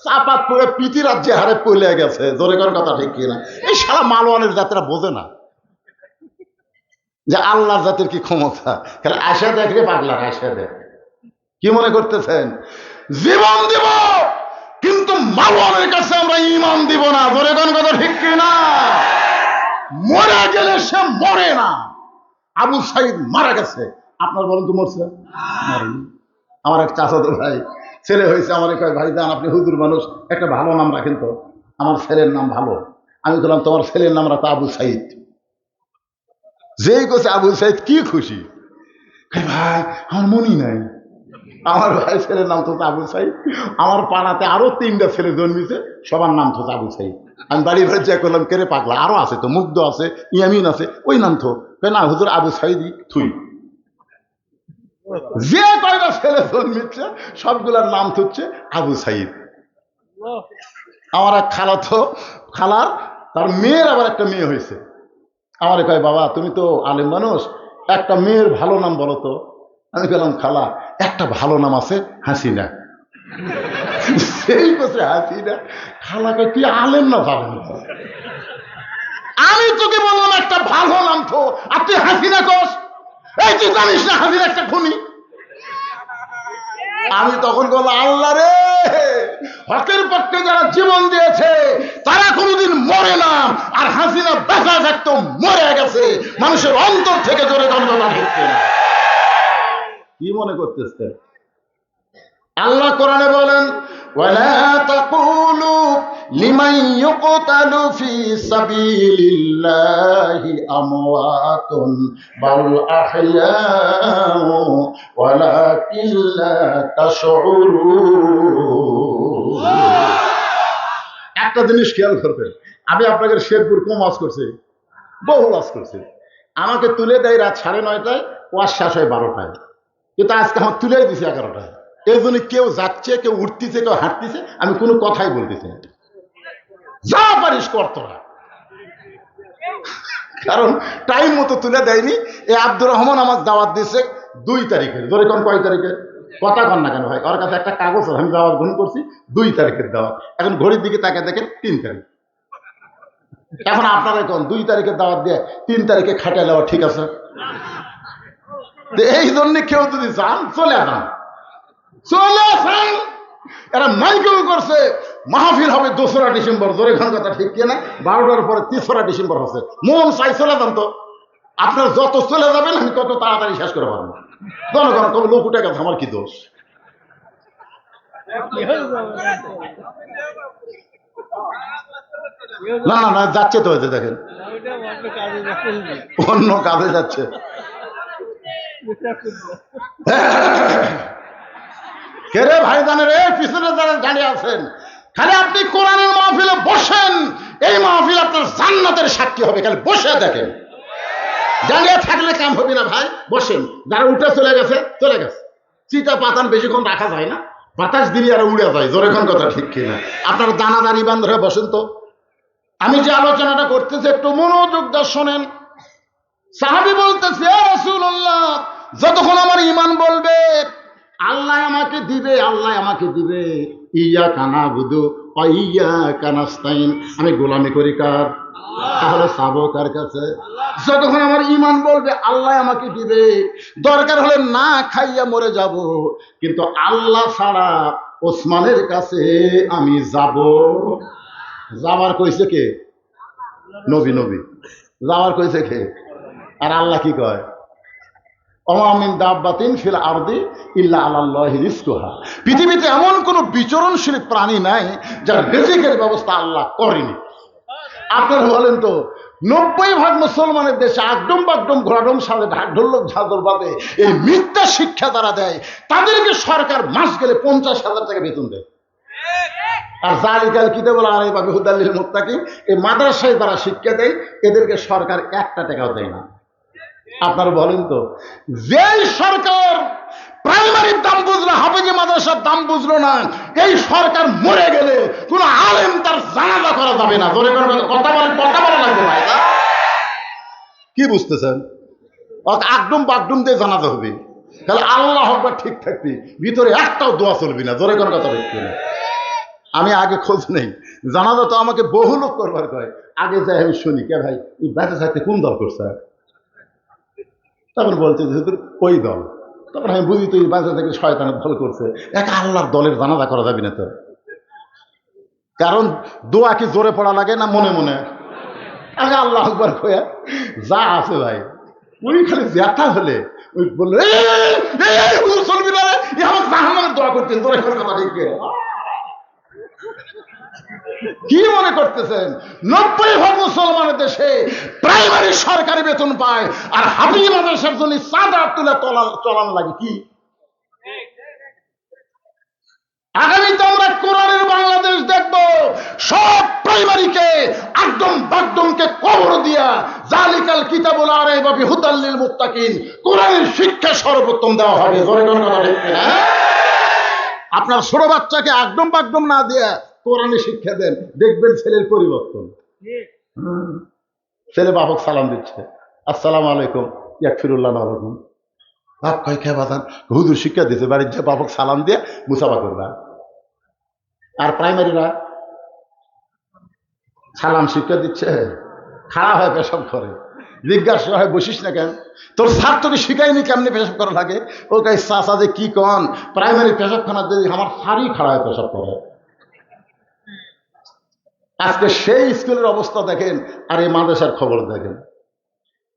চাপাত পড়ে পিতি রাজ্যে হারে পড়ে গেছে। ধরে কোন কথা ঠিক কিনা? এই সারা মালওয়ানের জাতিরা বোঝে না যে আল্লাহর জাতির কি ক্ষমতা। খালি আসে দেখ রে পাগলার, আসে দেখ। কি মনে করতেছেন জীবন দিব, কিন্তু মালওয়ানের কাছে আমরা ঈমান দিব না। ধরে কোন কথা ঠিক কিনা? মরে গেলে সে মরে না। আবু সাইদ মারা গেছে, আপনার বলেন তো মরছে? আমার এক চাচাতো ভাই ছেলে হয়েছে, আমার কয় ভাই যান আপনি হুজুর মানুষ, একটা ভালো নাম রাখেন তো, আমার ছেলের নাম ভালো। আমি বললাম তোমার ছেলের নাম রাখো আবু সাইদ। যেই কোছে আবু সাইদ কি খুশি, ভাই আমার মনি নাই, আমার ভাই ছেলের নাম তো আবু সাইদ। আমার পাড়াতে আরো 3টা ছেলে জন্মিছে, সবার নাম তো আবু সাইদ। আমি বাড়ি ঘরে চেক করলাম, কেড়ে পাগলা আরো আছে তো, মুগ্ধ আছে, ইয়ামিন আছে, ওই নাম তো না হুজুর আবু সাইদই থুই। যে কয়টা ছেলে জন্মিচ্ছে সবগুলার নাম হচ্ছে আবু সাইদ। আমার এক খালার তার মেয়ের আবার একটা মেয়ে হয়েছে। আমার কয় বাবা তুমি তো আলেম মানুষ, একটা মেয়ের ভালো নাম বলো তো। আমি বললাম খালা একটা ভালো নাম আছে হাসিনা। সেই বসে হাসিনা। খালা কয় তুই আলেম না ভালো? আমি তোকে বললাম একটা ভালো নাম তো, আর তুই হাসিনা কস? এই তুই জানিস না হাসিনা একটা খুনি? আমি তখন বললাম আল্লাহ রে, হকের পক্ষে যারা জীবন দিয়েছে তারা কোনোদিন মরে না, আর হাসিনা বেঁচে থাকতো মরে গেছে মানুষের অন্তর থেকে। জোরে গন্ধনা হচ্ছে না। কি মনে করতেছে? আল্লাহ কোরআনে বলেন ওয়ালা তাকুলু লিমান ইউকতালু ফি সাবিলিল্লাহি আমওয়াতুন বাল আহইয়াউ ওয়ালাকিন লা তাশউরুন। একটা জিনিস খেয়াল করবেন, আমি আপনাদের শেরপুর কম ওয়াজ করছি, বহু ওয়াজ করছি। আমাকে তুলে দেয় রাত 9:30টায়, ওয়াজ শেষ হয় 12টায়, কিন্তু আজকে আমার তুলে দিছে 11টায়। এই জন্য কেউ যাচ্ছে, কেউ উঠতেছে, কেউ হাঁটতেছে, আমি কোনো কথাই বলতেছি না। যা পারিস কর তোরা, কারণ টাইম মতো তুলে দেয়নি। এই আব্দুর রহমান আমার দাওয়াত দিয়েছে 2 তারিখে। ধরে কোন কয় তারিখে? কথা কন না কেন ভাই? ওর কাছে একটা কাগজ আমি দাওয়াত গ্রহণ করছি 2 তারিখের দাওয়াত। এখন ঘড়ির দিকে তাকে দেখেন 3 তারিখ। এখন আপনারা কোন 2 তারিখের দাওয়াত দিয়ে 3 তারিখে খাটিয়ে দেওয়া ঠিক আছে? এই জন্য কেউ যদি যান চলে যান, চলে আসেন। এরা মাইকেও করছে মাহফিল হবে 2রা ডিসেম্বর। জোরে খান কথা ঠিক কিনা? 12টার পরে 3রা ডিসেম্বর হচ্ছে। মন চাই চলে যান তো, আপনার যত চলে যাবেন আমি তত তাড়াতাড়ি শেষ করে পারবো। জনগণ তবে লোক উঠে গেছে, আমার কি দোষ? না না না, যাচ্ছে তো হয়েছে, দেখেন অন্য কাজে যাচ্ছে। কেরে ভাই জানেন রে, পিছনে যারা দাঁড়িয়ে আছেন, খালি আপনি কোরআনের মাহফিলে বসেন, এই মাহফিল আপনার জান্নাতের সাক্ষী হবে। খালি বসে দেখেন, দাঁড়িয়ে থাকলে কাম হবে না ভাই। বসেন, যারা উঠে চলে গেছে চলে গেছে। চিটা পাতান বেশিক্ষণ রাখা যায় না, বাতাস দিলে আর উড়ে যায়। জোরে কোন কথা ঠিক কিনা? আপনারা দানাদারি বান ধরে বসেন তো। আমি যে আলোচনাটা করতেছি একটু মনোযোগ দিয়ে শোনেন। সাহাবী বলতেছে ইয়া রাসূলুল্লাহ, যতক্ষণ আমার ঈমান বলবে আল্লাহ আমাকে দিবে, আল্লাহ আমাকে দিবে, ইয়াকা নাবুদু ওয়া ইয়াকা নাস্তাইন, আমি গোলামি করি কার? তাহলে চাবো কার কাছে? যতক্ষণ আমার ঈমান বলবে আল্লাহ আমাকে দিবে, দরকার হলে না খাইয়া মরে যাব, কিন্তু আল্লাহ ছাড়া ওসমানের কাছে আমি যাব। যাবার কইছে কে? নবী। নবী যাওয়ার কইছে কে? আর আল্লাহ কি কয়? অমামিন দাব্বাতিন ফিল আরদি ইল্লা আলাল্লাহি রিজকুহা। পৃথিবীতে এমন কোন বিচরণশীল প্রাণী নাই যার রিজিকের ব্যবস্থা আল্লাহ করেনি। আপনারা বলেন তো, 90% মুসলমানের দেশে আগডম বাগডম ঘোড়াডম সালে ঢাক ঢোলক ঝাঁদর বাদে এই মিথ্যা শিক্ষা তারা দেয়, তাদেরকে সরকার মাস গেলে 50,000 টাকা বেতন দেয়। আর জালিকাল কিতাবুল আলাইহি হুদাল্লিল মুত্তাকিন, এই মাদ্রাসায় যারা শিক্ষা দেয় এদেরকে সরকার 1 টাকাও দেয় না। আপনারা বলেন তো, যেই সরকার প্রাইমারির দাম বুঝলো, হাফেজি মাদ্রাসার দাম বুঝলো না, এই সরকার মরে গেলে কোন আলেম তার জানাজা করা যাবে না। জোরে করে কথা বলেন, কথা বলা লাগবে ভাই। কি বুঝতেছেন? আকডুম বাকডুম দিয়ে জানাজা হবে, তাহলে আল্লাহ আকবার ঠিক থাকবি, ভিতরে একটাও দোয়া চলবি না। জোরে করে কথা বলছি না। আমি আগে খোঁজ নেই, জানাজা তো আমাকে বহু লোক করবার কয়, আগে যাই আমি শুনি, কে ভাই এই বেঁচে থাকতে কোন দল করছে? তখন বলছে যে ওই দল। তখন আমি বুঝি তুই বেঁচে থেকে শয়তানের দল করছে, একা আল্লাহর দলের জানাজা করা যাবে না তো। কারণ দোয়া কি জোরে পড়া লাগে না মনে মনে? আগে আল্লাহ আকবার কয়া যা আছে ভাই, ওই খালি জ্যাঠা হলে ওই বললো চলবি না, আমার জাহান্নামের দোয়া করতেন। তোরা কথা ঠিক কি মনে করতেছেন 90% মুসলমানের দেশে প্রাইমারি সরকারি বেতন পায়, আর হাফিজ মাদ্রাসার জন্য চাঁদা তুলে চলান লাগে কি? আগামীতে আমরা কোরআনের বাংলাদেশ দেখব, সব প্রাইমারিকে একদম বাগদমকে কবর দিয়া জালিকাল কিতাবুল আরাইবা বিহুদাল লিল মুত্তাকিন, কোরআনের শিক্ষা সর্বোত্তম দেওয়া হবে। জোরে কোন কথা ঠিক না? আপনার ছোট বাচ্চাকে একদম বাগদম না দিয়া কোরআনের শিক্ষা দেন, দেখবেন ছেলের পরিবর্তন। ছেলে বাপক সালাম দিচ্ছে, আসসালামু আলাইকুম, ইয়াকফিরুল্লাহ আলাইকুম। বাপ কয় খেয়ে বাদান হুজুর শিক্ষা দিচ্ছে, বাড়ির যে বাপক সালাম দিয়ে মুসাফা করবা। আর প্রাইমারিরা সালাম শিক্ষা দিচ্ছে, খাড়া হয় পেশাব করে, জিজ্ঞাসা হয় বসিস না কেন, তোর স্যার তোকে শিখাইনি কেমনি পেশাব করা লাগে? ও কাই চাচা যে কি কন, প্রাইমারি পেশাবখানা যদি আমার সারি খাড়া হয় পেশাব করে। আজকে সেই স্কুলের অবস্থা দেখেন, আর এই মাদ্রাসার খবর দেখেন।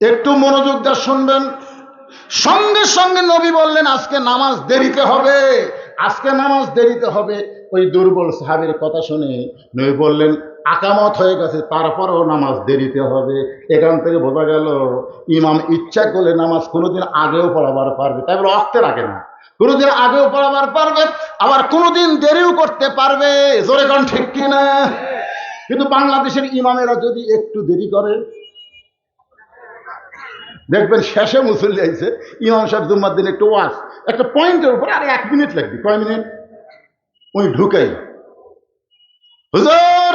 একটু মনোযোগ দিয়ে শুনবেন। সঙ্গে সঙ্গে নবী বললেন আজকে নামাজ দেরিতে হবে, আজকে নামাজ দেরিতে হবে। ওই দুর্বল সাহাবীর কথা শুনে নবী বললেন আকামত হয়ে গেছে, তারপরেও নামাজ দেরিতে হবে। এখান থেকে বোঝা গেল ইমাম ইচ্ছা করলে নামাজ কোনোদিন আগেও পড়াবার পারবে, তাই বলে অক্তের আগে না, কোনোদিন আগেও পড়াবার পারবে, আবার কোনোদিন দেরিও করতে পারবে। জোরে কোন ঠিক কিনা? কিন্তু বাংলাদেশের ইমামেরা যদি একটু দেরি করে, দেখবেন শেষে মুসল্লি আইছে, ইমাম সাহেব জুম্মার দিন একটু ওয়াজ, একটা পয়েন্টের উপর আরে 1 মিনিট লাগবে, কয় মিনিট? ওই ঢুকাই হুজুর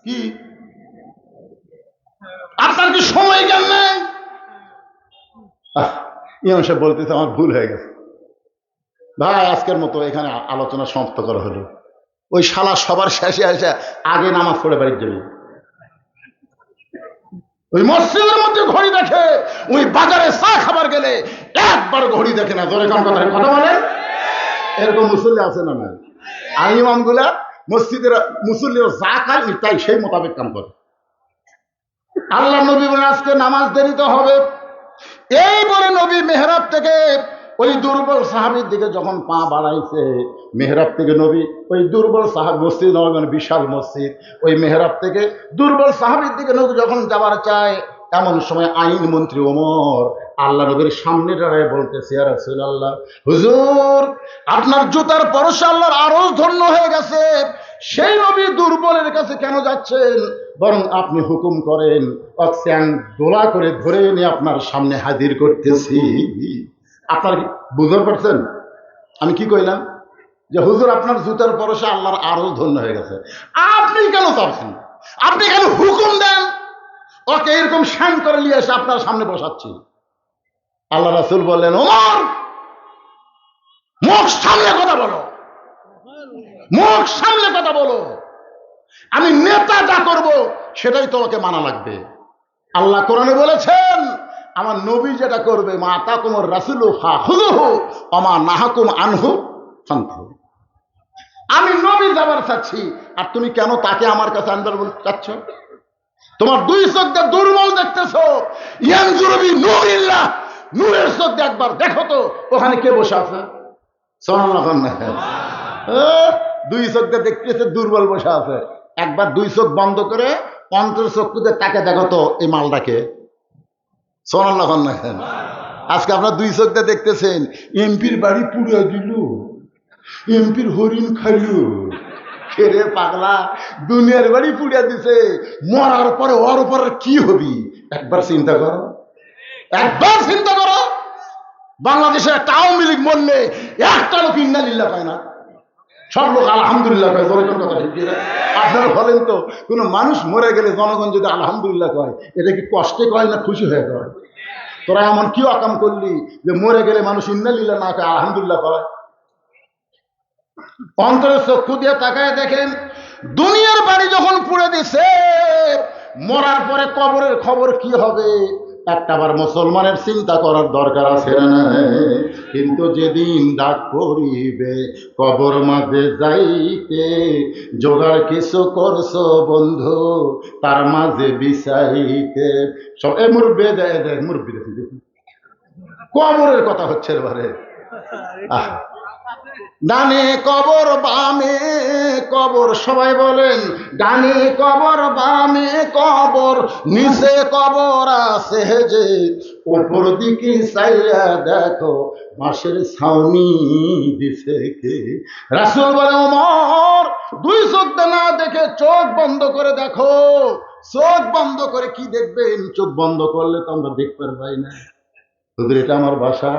কি আপনার কি সময় জ্ঞান নেই? ইমাম সাহেব বলতেছে আমার ভুল হয়ে গেছে ভাই, আজকের মতো এখানে আলোচনা সমাপ্ত করা হলো। ওই শালা সবার শেষে এসে আগে নামাজ পড়ে বাড়ির জন্য, ওই মসজিদের মধ্যে ঘড়ি দেখে, ওই বাজারে চা খাবার গেলে একবার ঘড়ি দেখে না। জোরে কোন কথা কথা বলে? এরকম মুসল্লি আছে না নাই? আর ইমামগুলা মসজিদের মুসল্লিরা যা খায় তাই সেই মোতাবেক কাম করে। আল্লাহ নবী বলেন আজকে নামাজ দেরিতে হবে। এই বলে নবী মেহরাব থেকে ওই দুর্বল সাহাবীর দিকে যখন পা বাড়াইছে, মেহরাব থেকে নবী ওই দুর্বল সাহাবী, মসজিদ নবী বিশাল মসজিদ, ওই মেহরাব থেকে দুর্বল সাহাবীর দিকে নবী যখন যাবার চায়, এমন সময় আইন মন্ত্রী ওমর আল্লাহ নবীর সামনে দাঁড়ায় বলতেছে ইয়া রাসূলুল্লাহ, হুজুর আপনার জুতার পরশে আল্লাহর আরশ ধন্য হয়ে গেছে, সেই নবী দুর্বলের কাছে কেন যাচ্ছেন? বরং আপনি হুকুম করেন অক্সিয়ান দোলা করে ধরে এনে আপনার সামনে হাজির করতেছি। আপনার বুঝতে পারছেন আমি কি কইলাম? যে হুজুর আপনার জুতার পরশে আল্লাহর আরশ ধন্য হয়ে গেছে, আপনি কেন চাচ্ছেন? আপনি কেন হুকুম দেন ওকে এরকম শান করে নিয়ে এসে আপনার সামনে বসাচ্ছি? আল্লাহ রাসূল বললেন ওমর মুখ সামলে কথা বলো, মুখ সামলে কথা বলো, আমি নেতা যা করবো সেটাই তোমাকে মানা লাগবে। আল্লাহ কোরআনে বলেছেন আমার নবী যেটা করবে মা তাকুমুর রাসূলু ফাখুযুহু ওয়া মা নাহাকুম আনহু ফান্তাহু। আমি নবী যাবার চাচ্ছি, আর তুমি কেন তাকে আমার কাছে আনবার বলতে চাচ্ছ? তোমার দুই চোখ দিয়ে দুর্বল দেখতেছো, ইয়ানজুরু বি নূরিল্লাহ, নূরের চোখ দিয়ে একবার দেখো তো ওখানে কে বসে আছে। সুবহানাল্লাহ। দুই চোখ দিয়ে দেখতেছে দুর্বল বসে আছে, একবার দুই চোখ বন্ধ করে অন্তর চক্ষুতে তাকে দেখো তো এই মালটাকে। সুবহানাল্লাহ। আজকে আপনার দুই চোখ দিয়ে দেখতেছেন এমপির বাড়ি পুড়ে দিল, এমপির হরিণ খাইল, খেরে পাগলা দুনিয়ার বাড়ি পুড়িয়া দিছে, মরার পরে ওর উপর কি হবি একবার চিন্তা করো। একবার চিন্তা করো, বাংলাদেশে একটা আওয়ামী লীগ মরলে একটা লোক ইন্নালিল্লাহ পায় না, সব লোক আলহামদুলিল্লাহ কয়। জনগণ কথা ঠিক না? আপনারা বলেন তো, কোনো মানুষ মরে গেলে জনগণ যদি আলহামদুলিল্লাহ কয়, এটা কি কষ্টে কয় না খুশি হয়ে কয়? তোরা এমন কি অকাম করলি যে মরে গেলে মানুষ ইন্নালিল্লাহ না কয়, আলহামদুলিল্লাহ কয়? অন্তরের চক্ষু দিয়ে তাকায় দেখেন, দুনিয়ার বাড়ি যখন পুড়ে দিছে, মরার পরে কবরের খবর কি হবে একটাবার মুসলমানের চিন্তা করার দরকার আছে না? কিন্তু যেদিন ডাক পড়িবে কবর মাঝে যাইতে, জোগাড় কিছু করছো বন্ধু তার মাঝে বিছাইতে। সব এ মুরব্বি দেয় মুরব্বি দেখুন, কবরের কথা হচ্ছে এবারে। ডানে কবর বামে কবর, সবাই বলেন ডানে কবর বামে কবর, নিচে কবর আছে যে, উপর দিকে চাইয়া দেখো বাঁশের ছাউনি দিছে কে। রাসূল বলে, ওমর দুই চোখ না দেখে চোখ বন্ধ করে দেখো। চোখ বন্ধ করে কি দেখবেন? চোখ বন্ধ করলে তো আমরা দেখতে পাই না। হুজুর এটা আমার বাসা,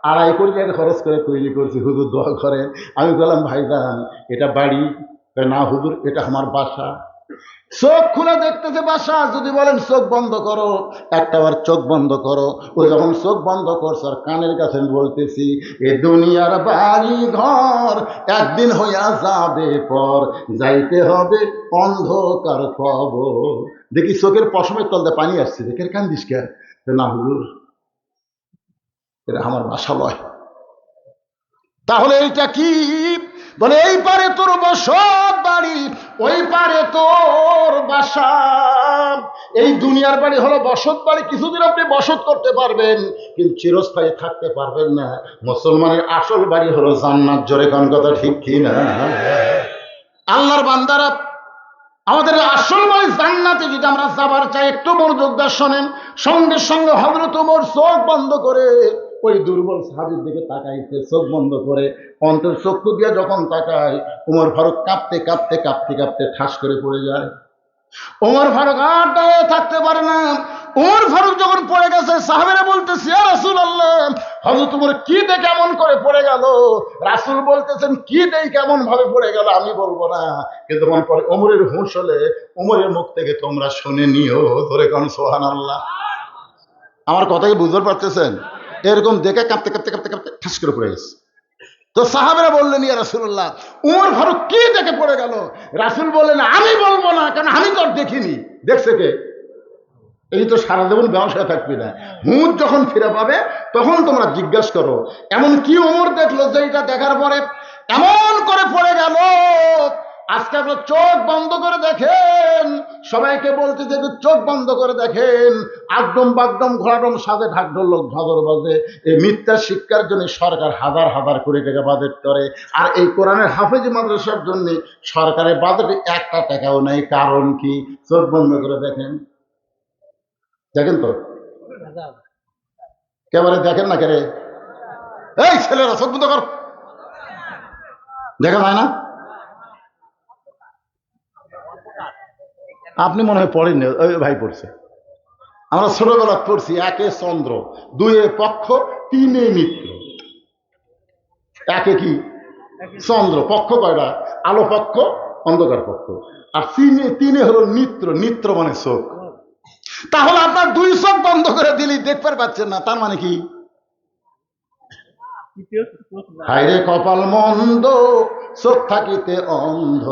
2.5 কোটি টাকা খরচ করে তৈরি করছি, হুজুর দোয়া করেন। আমি বললাম ভাইজান এটা বাড়ি? না হুজুর এটা আমার বাসা। চোখ খুলে দেখতেছে বাসা। যদি বলেন চোখ বন্ধ করো, একটাবার চোখ বন্ধ করো। ও যখন চোখ বন্ধ করছে আর কানের কাছে বলতেছি, এ দুনিয়ার বাড়ি ঘর একদিন হইয়া যাবে পর, যাইতে হবে অন্ধকার কবর। দেখি চোখের পশমের তলতে পানি আসছে, দেখে কান্দিস কে? না হুজুর এটা আমার বাসা লয়। তাহলে এইটা কি? বলে এই পারে তোর বসত বাড়ি, ওই পারে তোর বাসা। এই দুনিয়ার বাড়ি হলো বসত বাড়ি, কিছুদিন আপনি বসত করতে পারবেন কিন্তু চিরস্থায়ী থাকতে পারবেন না। মুসলমানের আসল বাড়ি হলো জান্নাত। জোরে কোন কথা ঠিক কি না? আল্লাহর বান্দারা, আমাদের আসল বাড়ি জান্নাতে যদি আমরা যাবার চাই, একটু মনোযোগ দিয়ে শোনেন। সঙ্গে সঙ্গে হযরত ওমর চোখ বন্ধ করে ওই দুর্বল সাহাবীর দিকে তাকাইছে, চোখ বন্ধ করে। অন্তর চক্ষু দিয়ে যখন তাকায়, ওমর ফারুক কাঁপতে কাঁপতে কাঁপতে কাঁপতে ঠাস করে পড়ে যায়। ওমর ফারুক আর দাঁড়িয়ে থাকতে পারে না। ওমর ফারুক যখন পড়ে গেছে, সাহাবীরা বলতেছে, ইয়া রাসূলুল্লাহ, হযরত ওমর কি দেখে এমন করে পড়ে গেল? রাসূল বলতেছেন, কি দেখে কেমন ভাবে পড়ে গেল আমি বলবো না, কিন্তু পরে ওমরের হুঁশ হলে ওমরের মুখ থেকে তোমরা শুনে নিও। ধরে কোন সুবহানাল্লাহ। আমার কথা কি বুঝতে পারতেছেন? এরকম দেখে কাঁপতে কাঁপতে কাঁপতে কাঁপতে ঠাস করে পড়ে গেছে। তো সাহাবীরা বললেন, ইয়া রাসূলুল্লাহ, ওমর ফারুক কি দেখে পড়ে গেল? রাসূল বললেন, আমি বলবো না, কারণ আমি তো আর দেখিনি। দেখছে কে? এই তো সারা জীবন ব্যবসায় থাকবি না, হুঁশ যখন ফিরে পাবে তখন তোমরা জিজ্ঞাসা করো এমন কি ওমর দেখলো যে এটা দেখার পরে এমন করে পড়ে গেল। আজকে আপনার চোখ বন্ধ করে দেখেন, সবাইকে বলতে যে চোখ বন্ধ করে দেখেন, আগডম বাগডম ঘোড়াডম সাজে ঢাকঢোল লোক ঝদর বাজে। এই মিথ্যা শিক্ষার জন্য সরকার হাজার হাজার কোটি টাকা বাজেট করে, আর এই কোরআনের হাফেজি মাদ্রাসার জন্য সরকারের বাজেটে একটা টাকাও নেই। কারণ কি? চোখ বন্ধ করে দেখেন। দেখেন তো, কেবারে দেখেন না কেরে? এই ছেলেরা চোখ বন্ধ কর, দেখা যায় না? আপনি মনে হয় পড়েননি, ওই ভাই পড়ছে। আমরা ছোটবেলা পড়ছি, 1 চন্দ্র, 2 পক্ষ, 3 মিত্র। 1 কি? চন্দ্র। পক্ষ কয়টা? আলো পক্ষ, অন্ধকার পক্ষ। আর 3 হলো নিত্র। নিত্র মানে চোখ। তাহলে আপনার 2 চোখ বন্ধ করে দিলি দেখতে পাচ্ছেন না, তার মানে কি? হায়রে কপাল মন্দ চোখ থাকিতে অন্ধ।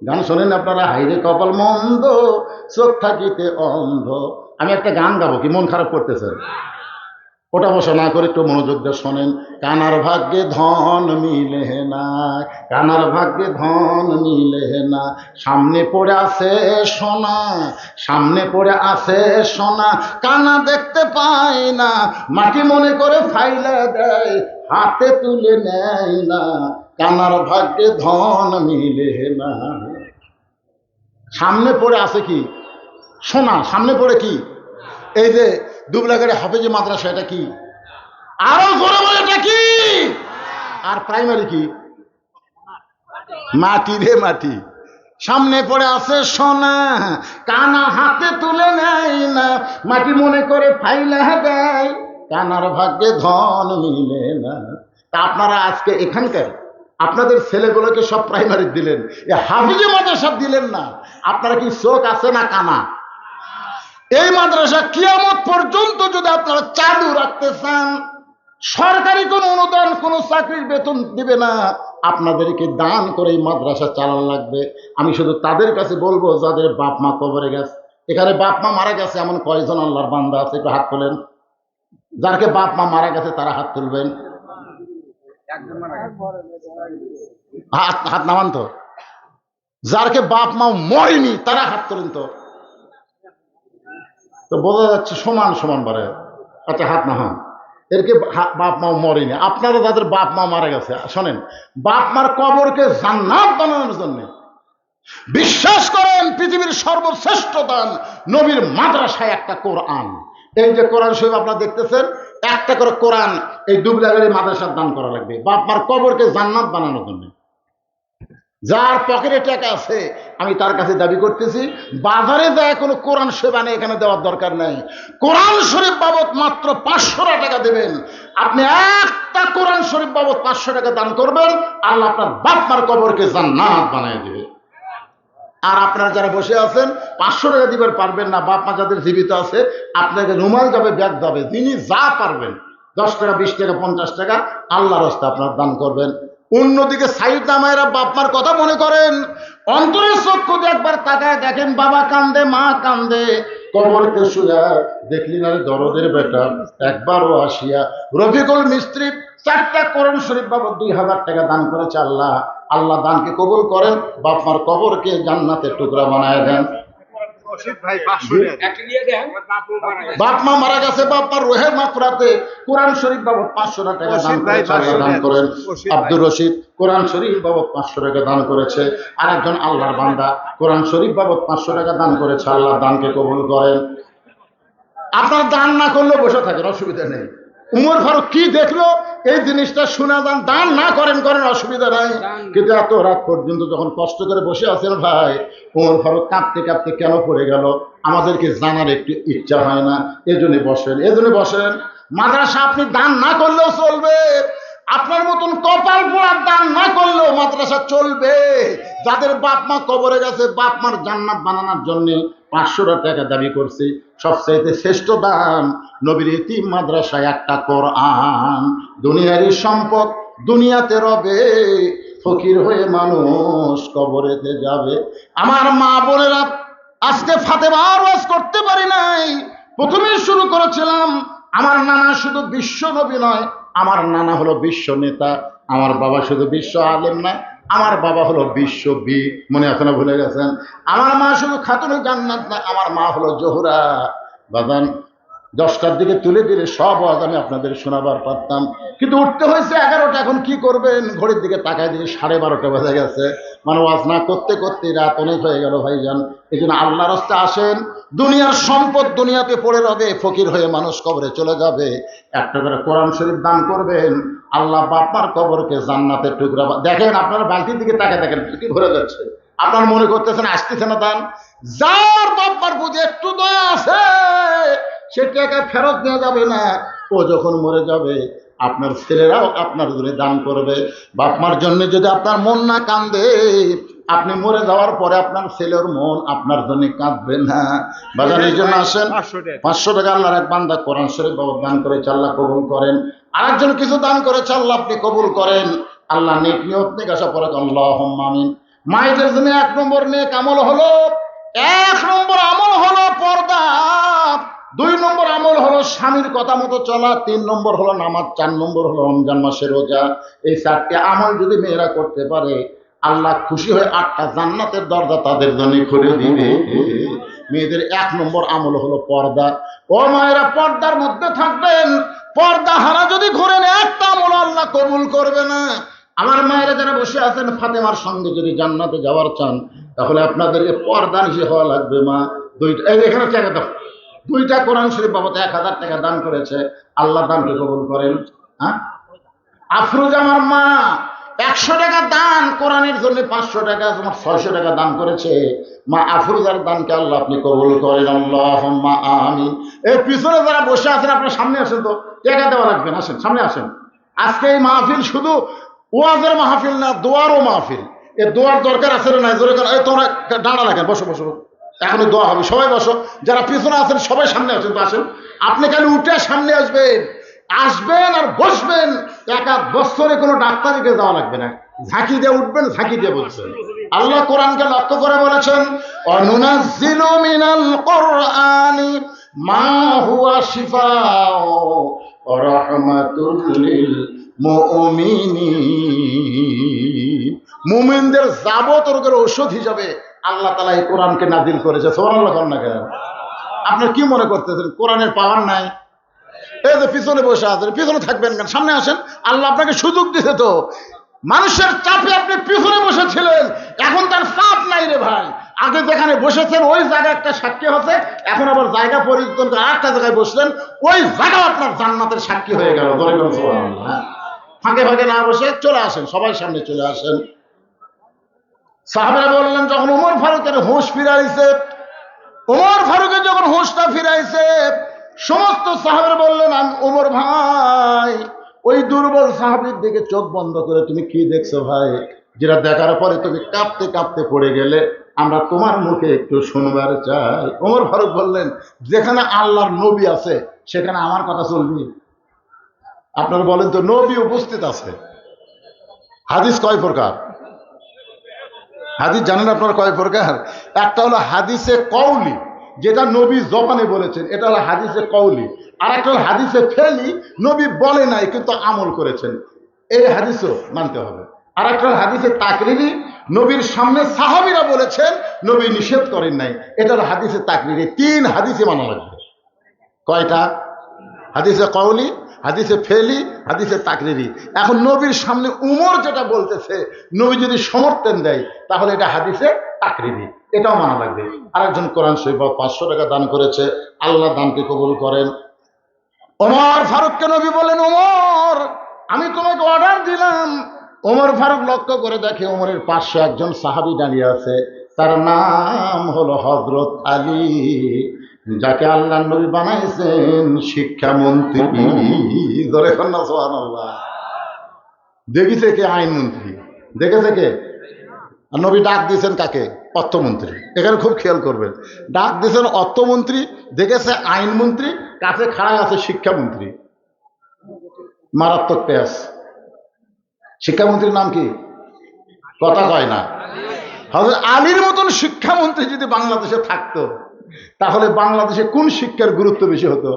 গান শোনেন আপনারা? হায়রে কপাল মন্দ চোখ থাকিতে অন্ধ। আমি একটা গান গাবো, কি মন খারাপ করতেছেন? ওটা বসা না করে একটু মনোযোগ দিয়ে শোনেন। কানার ভাগ্যে ধন মিলে না, কানার ভাগ্যে ধন মিলে না, সামনে পড়ে আছে সোনা, সামনে পড়ে আছে সোনা, কানা দেখতে পায় না, মাটি মনে করে ফাইলা দেয়, হাতে তুলে নেয় না, কানার ভাগ্যে ধন মিলে না। সামনে পড়ে আছে কি? সোনা। সামনে পড়ে কি? এই যে দুবলাগাড়ি হাফেজি মাদ্রাসা, এটা কি? আরো জোরে বলে এটা কি? আর প্রাইমারি কি? মাটি রে মাটি। সামনে পড়ে আছে সোনা, কানা হাতে তুলে নেয় না, মাটি মনে করে ফাইলা দেয়, কানার ভাগ্যে ধন মিলে না। তা আপনারা আজকে এখানকার আপনাদের ছেলেগুলোকে সব প্রাইমারি দিলেন, হাফিজে মাদ্রাসা দিলেন না। আপনারা কি চোখ আছে না কানা? এই মাদ্রাসা কিয়ামত পর্যন্ত যদি আপনারা চালু রাখতে চান, সরকারি কোনো অনুদান কোনো চাকরির বেতন দিবে না, আপনাদেরকে দান করে এই মাদ্রাসা চালানো লাগবে। আমি শুধু তাদের কাছে বলবো যাদের বাপ মা কবরে গেছে। এখানে বাপ মা মারা গেছে এমন কয়জন আল্লাহর বান্দা আছে? একটু হাত তোলেন। যারকে বাপ মা মারা গেছে তারা হাত তুলবেন। হাত হাত নামান তো। যারকে বাপ মা মরেনি তারা হাত তোলেন তো। তো বোঝা যাচ্ছে সমান সমান বারে। আচ্ছা হাত না, হ্যাঁ, এরকে বাপ মা মরেনি। আপনারা যাদের বাপ মা মারা গেছে, শোনেন, বাপ মার কবরকে জান্নাত বানানোর জন্য বিশ্বাস করেন পৃথিবীর সর্বশ্রেষ্ঠ দান নবীর মাদ্রাসায় একটা কোরআন। এই যে কোরআন শরীফ আপনারা দেখতেছেন, একটা করে কোরআন এই দুবলাগাড়ি মাদ্রাসার দান করা লাগবে বাপ মার কবরকে জান্নাত বানানোর জন্য। যার পকেটে টাকা আছে আমি তার কাছে দাবি করতেছি, বাজারে যায় কোনো কোরআন শরীফ আনে এখানে দেওয়ার দরকার নাই। কোরআন শরীফ বাবদ মাত্র 500 টাকা দেবেন। আপনি একটা কোরআন শরীফ বাবদ 500 টাকা দান করবেন, আল্লাহ আপনার বাপ মার কবরকে জান্নাত বানিয়ে দেবে। আর আপনারা যারা বসে আছেন 500 টাকা দিবেন পারবেন না, বাপ মা যাদের জীবিত আছে, আপনাকে রুমাল যাবে, ব্যাগ যাবে, যিনি যা পারবেন 10 টাকা 20 টাকা 50 টাকা আল্লাহর রাস্তায় আপনার দান করবেন। অন্যদিকে সাইদ নামায়েরা বাপ মার কথা মনে করেন, অন্তরের চক্ষু দিয়ে একবার তাকায় দেখেন, বাবা কান্দে, মা কান্দে, কবরকে শুয়া দেখলি না দরদের বেটা একবারও আসিয়া। রফিকুল মিস্ত্রি 4টা কোরআন শরীফ বাবদ 2000 টাকা দান করেছে। আল্লাহ আল্লাহ দানকে কবুল করেন, বাপ মার কবরকে জান্নাতের টুকরা বানায় দেন। বাপ মা মারা গেছে, বাপ মার রোহের মাকফিরাতে কোরআন শরীফ বাবদ 500 টাকা দান করেন। আব্দুর রশিদ কোরআন শরীফ বাবদ 500 টাকা দান করেছে। আরেকজন আল্লাহর বান্দা কোরআন শরীফ বাবদ 500 টাকা দান করেছে। আল্লাহ দানকে কবুল করেন। আপনার দান না করলে বসে থাকেন, অসুবিধা নেই। উমর ফারুক কি দেখলো এই জিনিসটা শুনে যান, দান না করেন করেন, অসুবিধা নাই। কিন্তু এত রাত পর্যন্ত যখন কষ্ট করে বসে আছেন ভাই, উমর ফারুক কাঁপতে কাঁপতে কেন পড়ে গেল আমাদেরকে জানার একটু ইচ্ছা হয় না। এজন্য বসেন। মাদ্রাসা আপনি দান না করলেও চলবে, আপনার মতন কপাল পোড়ার দান না করলেও মাদ্রাসা চলবে। যাদের বাপ মা কবরে গেছে, বাপ মার জান্নাত বানানোর জন্য 500 টাকা দাবি করছি। সবচাইতে শ্রেষ্ঠ দান নবীর ইতিম মাদ্রাসায় একটা কোরআন। দুনিয়ারই সম্পদ দুনিয়াতে রবে, ফকির হয়ে মানুষ কবরেতে যাবে। আমার মা বোনেরা, আজকে ফাতেমার ওয়াজ করতে পারি নাই। প্রথমে শুরু করেছিলাম, আমার নানা শুধু বিশ্ব নবী নয়, আমার নানা হলো বিশ্ব নেতা। আমার বাবা শুধু বিশ্ব আলেম না, আমার বাবা হলো বিশ্ব বি, মনে আছে না, ভুলে গেছেন? আমার মা শুধু খাতুনে জান্নাত না, আমার মা হলো জোহরা। বাজান 10টার দিকে তুলে দিলে সব ওয়াজ আমি আপনাদের শোনাবার পারতাম, কিন্তু উঠতে হয়েছে 11টা। এখন কি করবেন? ঘড়ির দিকে তাকায় দিকে 12:30 বেজে গেছে। মানে ওয়াজ না করতে করতে রাত অনেক হয়ে গেল ভাইজান। এই জন্য আল্লাহর রাস্তায় আসেন। দুনিয়ার সম্পদ দুনিয়াতে পড়ে রবে, ফকির হয়ে মানুষ কবরে চলে যাবে। একটা করে কোরআন শরীফ দান করবেন, আল্লাহ বাপার কবরকে জান্নাতের টুকরা। দেখেন আপনারা বালতির দিকে তাকায় দেখেন কি ভরে যাচ্ছে। আপনারা মনে করতেছেন আসতেছে না দান। যার বাপার প্রতি একটু দয়া আছে সে টাকা ফেরত নেওয়া যাবে না। ও যখন মরে যাবে আপনার ছেলেরাও আপনার জন্য দান করবে। বাপমার জন্য যদি আপনার মন না কান্দে, আপনি মরে যাওয়ার পরে আপনার ছেলের মন আপনার জন্য কাঁদবে না। বাজার এই জন্য আসেন, 500 টাকা আল্লাহর এক বান্দা কোরআন শরীফ বাবদ দান করেছে, আল্লাহ কবুল করেন। আরেকজন কিছু দান করেছে, আল্লাহ আপনি কবুল করেন। আল্লাহ নেক নিয়ত নেক আশা পড়ে আল্লাহুম্মা আমিন। মায়েদের জন্য 1 নম্বর নেক আমল হলো, 1 নম্বর আমল হলো পর্দা, 2 নম্বর আমল হলো স্বামীর কথা মতো চলা, 3 নম্বর হলো নামাজ, 4 নম্বর হলো রমজান মাসের রোজা। এই 4টি আমল যদি মেয়েরা করতে পারে, আল্লাহ খুশি হয়ে 8টা জান্নাতের দরজা তাদের জন্য খুলে দিবে। মেয়েদের 1 নম্বর আমল হলো পর্দা। ও মায়েরা পর্দার মধ্যে থাকবেন। পর্দা হারা যদি ঘুরেন, একটা আমল আল্লাহ কবুল করবে না। আমার মায়েরা যারা বসে আছেন, ফাতেমার সঙ্গে যদি জান্নাতে যাওয়ার চান, তাহলে আপনাদেরকে পর্দা নিশি হওয়া লাগবে। মা এখানে টাকা দাও, 2টা কোরআন শরীফ বাবদ 1000 টাকা দান করেছে। আল্লাহ দানকে কবুল করেন। হ্যাঁ, আফরোজ আমার মা 100 টাকা দান কোরআনের জন্য, 500 টাকা, তোমার 600 টাকা দান করেছে। মা আফরুজার দানকে আল্লাহ আপনি কবুল করেন, আল্লাহুম্মা আমিন। এই পিছনে যারা বসে আছেন আপনারা সামনে আসেন, তো টাকা দেওয়া লাগবে না, আসেন সামনে আসেন। আজকে এই মাহফিল শুধু ওয়াজের মাহফিল না, দোয়ারও মাহফিল। এই দোয়ার দরকার আছে না? জোরে করে এই তোমরা দাঁড়া লাগেন, বসো বসো, এখনই দোয়া হবে, সবাই বসো। যারা পিছনে আছেন সবাই সামনে আসেন, তো আসেন। আপনি খালি উঠে সামনে আসবেন, আসবেন আর বসবেন। 1 বছরে কোনো ডাক্তারিকে যাওয়া লাগবে না, ঝাঁকি দিয়ে উঠবেন, ঝাঁকি দিয়ে বলছেন। আল্লাহ কোরআনকে লক্ষ্য করে বলেছেন, অনুনাজ্জিলু মিনাল কুরআনি মা হুয়া শিফাউ ওয়া রাহমাতুল লিল মুমিনিন। মুমিনদের যাবত রোগের ঔষধ হিসাবে আল্লাহ তাআলা এই কোরআনকে নাজিল করেছে। সুবহানাল্লাহ বলেন না কেন? আপনার কি মনে করতেছেন কোরআনের পাওয়ার নাই? এই যে পিছনে বসে আছেন, পিছনে থাকবেন কেন? সামনে আসেন। আল্লাহ আপনাকে সুযোগ দিতে, তো মানুষের চাপে আপনি পিছনে বসেছিলেন, এখন তার চাপ নাই রে ভাই। আগে যেখানে বসেছেন ওই জায়গা একটা সাক্ষী হচ্ছে, এখন আবার জায়গা পরিবর্তন করে আরেকটা জায়গায় বসলেন, ওই জায়গা আপনার জান্নাতের সাক্ষী হয়ে গেল। ফাঁকে ফাঁকে না বসে চলে আসেন, সবাই সামনে চলে আসেন। সাহাবারা বললেন, যখন ওমর ফারুকের হুঁশ ফিরাইছে, ওমর ফারুকের যখন হুঁশটা ফিরাইছে, সমস্ত সাহাবারা বললেন, আমি ওমর ভাই, ওই দুর্বল সাহাবীর দিকে চোখ বন্ধ করে তুমি কি দেখছো ভাই, যেটা দেখার পরে তুমি কাঁপতে কাঁপতে পড়ে গেলে, আমরা তোমার মুখে একটু শুনবার চাই। ওমর ফারুক বললেন, যেখানে আল্লাহর নবী আছে সেখানে আমার কথা চলবি? আপনারা বলেন তো, নবী উপস্থিত আছে। হাদিস কয় প্রকার? হাদিস জানেন আপনারা কয় প্রকার? একটা হলো হাদিসে কওলি, যেটা নবী জবানে বলেছেন, এটা হলো হাদিসে কওলি। আর একটা হলো হাদিসে ফেলি, নবী বলে নাই কিন্তু আমল করেছেন, এই হাদিসও মানতে হবে। আর একটা হলো হাদিসে তাকরিরি, নবীর সামনে সাহাবীরা বলেছেন, নবী নিষেধ করেন নাই, এটা হলো হাদিসে তাকরিরি। 3 হাদিসে মানা লাগবে। কয়টা? হাদিসে কওলি, হাদিসে ফেলি, হাদিসে তাকরিরি। এখন নবীর সামনে উমর যেটা বলতেছে, নবী যদি সমর্থন দেয় তাহলে এটা হাদিসে তাকরিরি, এটাও মানা লাগবে। আরেকজন কোরআন শরীফ 500 টাকা দান করেছে, আল্লাহ দানকে কবুল করেন। ওমর ফারুককে নবী বলেন, ওমর আমি তোমাকে অর্ডার দিলাম। ওমর ফারুক লক্ষ্য করে দেখে ওমরের পাশে একজন সাহাবী দাঁড়িয়ে আছে, তার নাম হলো হযরত আলী, যাকে আল্লাহ নবী বানাইছেন শিক্ষামন্ত্রী। ধরে না সুবহানাল্লাহ। দেখিছে কে? আইনমন্ত্রী। দেখেছে কে? আর নবী ডাক দিয়েছেন কাকে? অর্থমন্ত্রী। এখানে খুব খেয়াল করবেন, ডাক দিয়েছেন অর্থমন্ত্রী, দেখেছে আইনমন্ত্রী, কাছে খাড়ায় আছে শিক্ষামন্ত্রী। মারাত্মক পেঁয়াজ। শিক্ষামন্ত্রীর নাম কি? কথা কয় না। হযরত আলীর মতন শিক্ষামন্ত্রী যদি বাংলাদেশে থাকতো, তাহলে বাংলাদেশে কোন শিক্ষার গুরুত্ব বেশি হতো?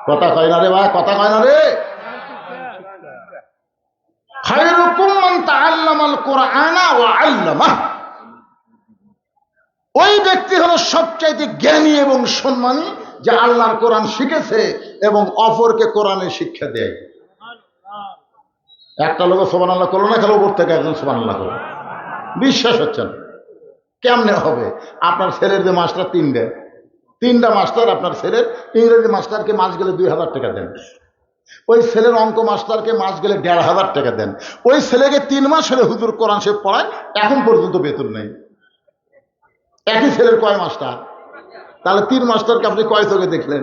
কথা কয় না রে ভাই, কথা কয় না রে। খায়রুকুম মান তাআল্লামাল কুরআনা ওয়া আল্লামাহ। ওই ব্যক্তি হলো সবচাইতে জ্ঞানী এবং সম্মানী, যে আল্লাহর কোরআন শিখেছে এবং অপরকে কোরআনের শিক্ষা দেয়। একটা লোক সুবহানাল্লাহ করলো না, খেলো উপর থেকে একজন সুবহানাল্লাহ করলো। বিশ্বাস হচ্ছে না, কেমনে হবে? আপনার ছেলের যে মাস্টার 3টা মাস্টার, আপনার ছেলের ইংরেজি মাস্টারকে মাস গেলে 2000 টাকা দেন, ওই ছেলের অঙ্ক মাস্টারকে মাস গেলে 1500 টাকা দেন, ওই ছেলেকে 3 মাস হলে হুজুর কোরআন শরীফ পড়ায়, এখন পর্যন্ত বেতন নেই। একই ছেলের কয় মাস্টার? তাহলে 3 মাস্টারকে আপনি কয় চোখে দেখলেন?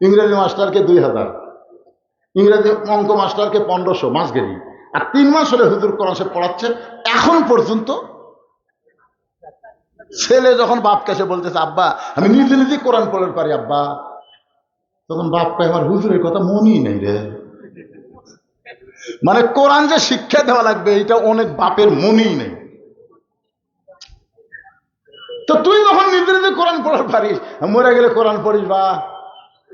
ইংরেজি মাস্টারকে 2000, ইংরেজি অঙ্ক মাস্টারকে 1500 মাস গেলি, আর 3 মাস হলে হুজুর কোরআন শরীফ পড়াচ্ছে এখন পর্যন্ত। ছেলে যখন বাপ কাছে বলতেছে, আব্বা আমি নিজে নিজে কোরআন পড়তে পারি আব্বা, তখন বাপ কয়, আমার হুজুরের কথা মনই নেই রে। মানে কোরআন যে শিক্ষা দেওয়া লাগবে এটা অনেক বাপের মনই নেই। তো তুই যখন নিজে নিজে কোরআন পড়তে পারিস, মরে গেলে কোরআন পড়িস, বা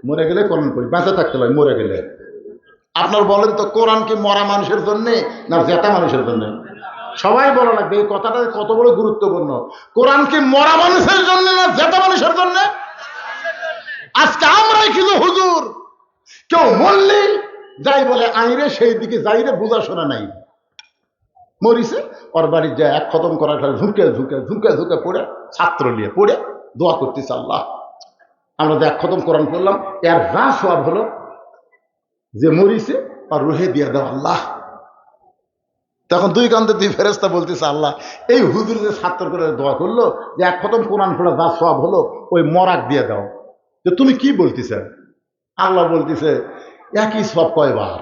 মরে গেলে কোরআন পড়িস, বাঁচা থাকতে হয় মরে গেলে। আপনার বলেন তো, কোরআন কি মরা মানুষের জন্য না জেতা মানুষের জন্য? সবাই বলা লাগবে, এই কথাটা কত বড় গুরুত্বপূর্ণ। কোরআন কি মরা মানুষের জন্য না জেতা মানুষের জন্য? আজকে আমরাই কিন্তু হুজুর, কেউ মরলি যাই বলে আইরে সেই দিকে যাইরে, বোঝা শোনা নাই। মরিছে, ওর বাড়ি যায় 1 খতম করার ফলে ঝুঁকে ঝুঁকে ঝুঁকে ঝুঁকে পড়ে, ছাত্র নিয়ে পড়ে দোয়া করতেছে, আল্লাহ আমরা 1 খতম কোরআন পড়লাম, এর যা সওয়াব হলো যে মরিছে আর রুহে দিয়ে দাও আল্লাহ। তখন দুই কান্দে দুই ফেরেশতা বলতেছে, আল্লাহ এই হুজুর যে ছাত্র করে দোয়া করলো যে এক খতম কোরআন পড়া যা সওয়াব হলো ওই মরাক দিয়ে দাও, যে তুমি কি বলতেছে? আল্লাহ বলতেছে একই সব কয়বার,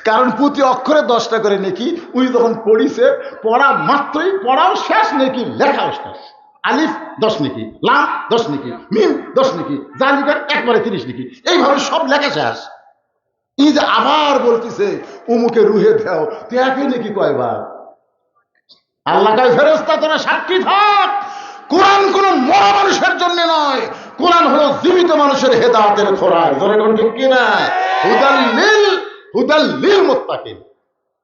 কারণ প্রতি অক্ষরে 10টা করে নেকি। উনি যখন পড়িছে পড়া মাত্রই পড়াও শেষ, নেকি লেখাও শেষ। আলিফ 10 নেকি, লাম 10 নেকি, মিম 10 নেকি, জালিকার একবারে 30 নেকি, এইভাবে সব লেখা শেষ। এই যে আবার বলতেছে উমুকে রুহে দাও, তো একই নেকি কয়বার? আল্লাহ কয় ফেরেশতা তোরা সাক্ষী থাক, কোরআন কোন মরা মানুষের জন্য নয়, কোরআন হলো জীবিত মানুষের হেদায়েতের খোরাক। জোরে কোন ঠিক কি না? হুদাল্লিল মুত্তাকিন।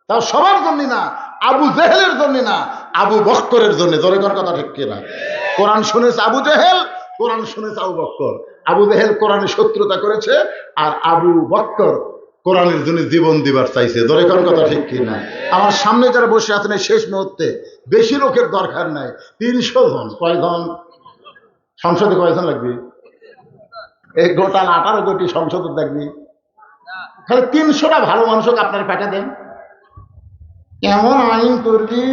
তাও সবার জন্য না, আবু জেহেলের জন্য না, আবু বক্করের জন্য। জোরে কোন কথা ঠিক কি না? কোরআন শুনেছে আবু জেহেল, কোরআন শুনেছে আবু বক্কর। আবু জেহেল কোরআনের শত্রুতা করেছে, আর আবু বক্কর কোরআনের জন্য জীবন দিবার চাইছে। জোরে কোন কথা ঠিক কি না? আমার সামনে যারা বসে আছেন এই শেষ মুহূর্তে, বেশি লোকের দরকার নাই, 300 জন। কয়জন সংসদে কয়জন লাগবে? এই গোটাল 18 কোটি সংসদে দেখবি, খালি 300টা ভালো মানুষকে আপনার পেটা দেন। এমন আইন করবি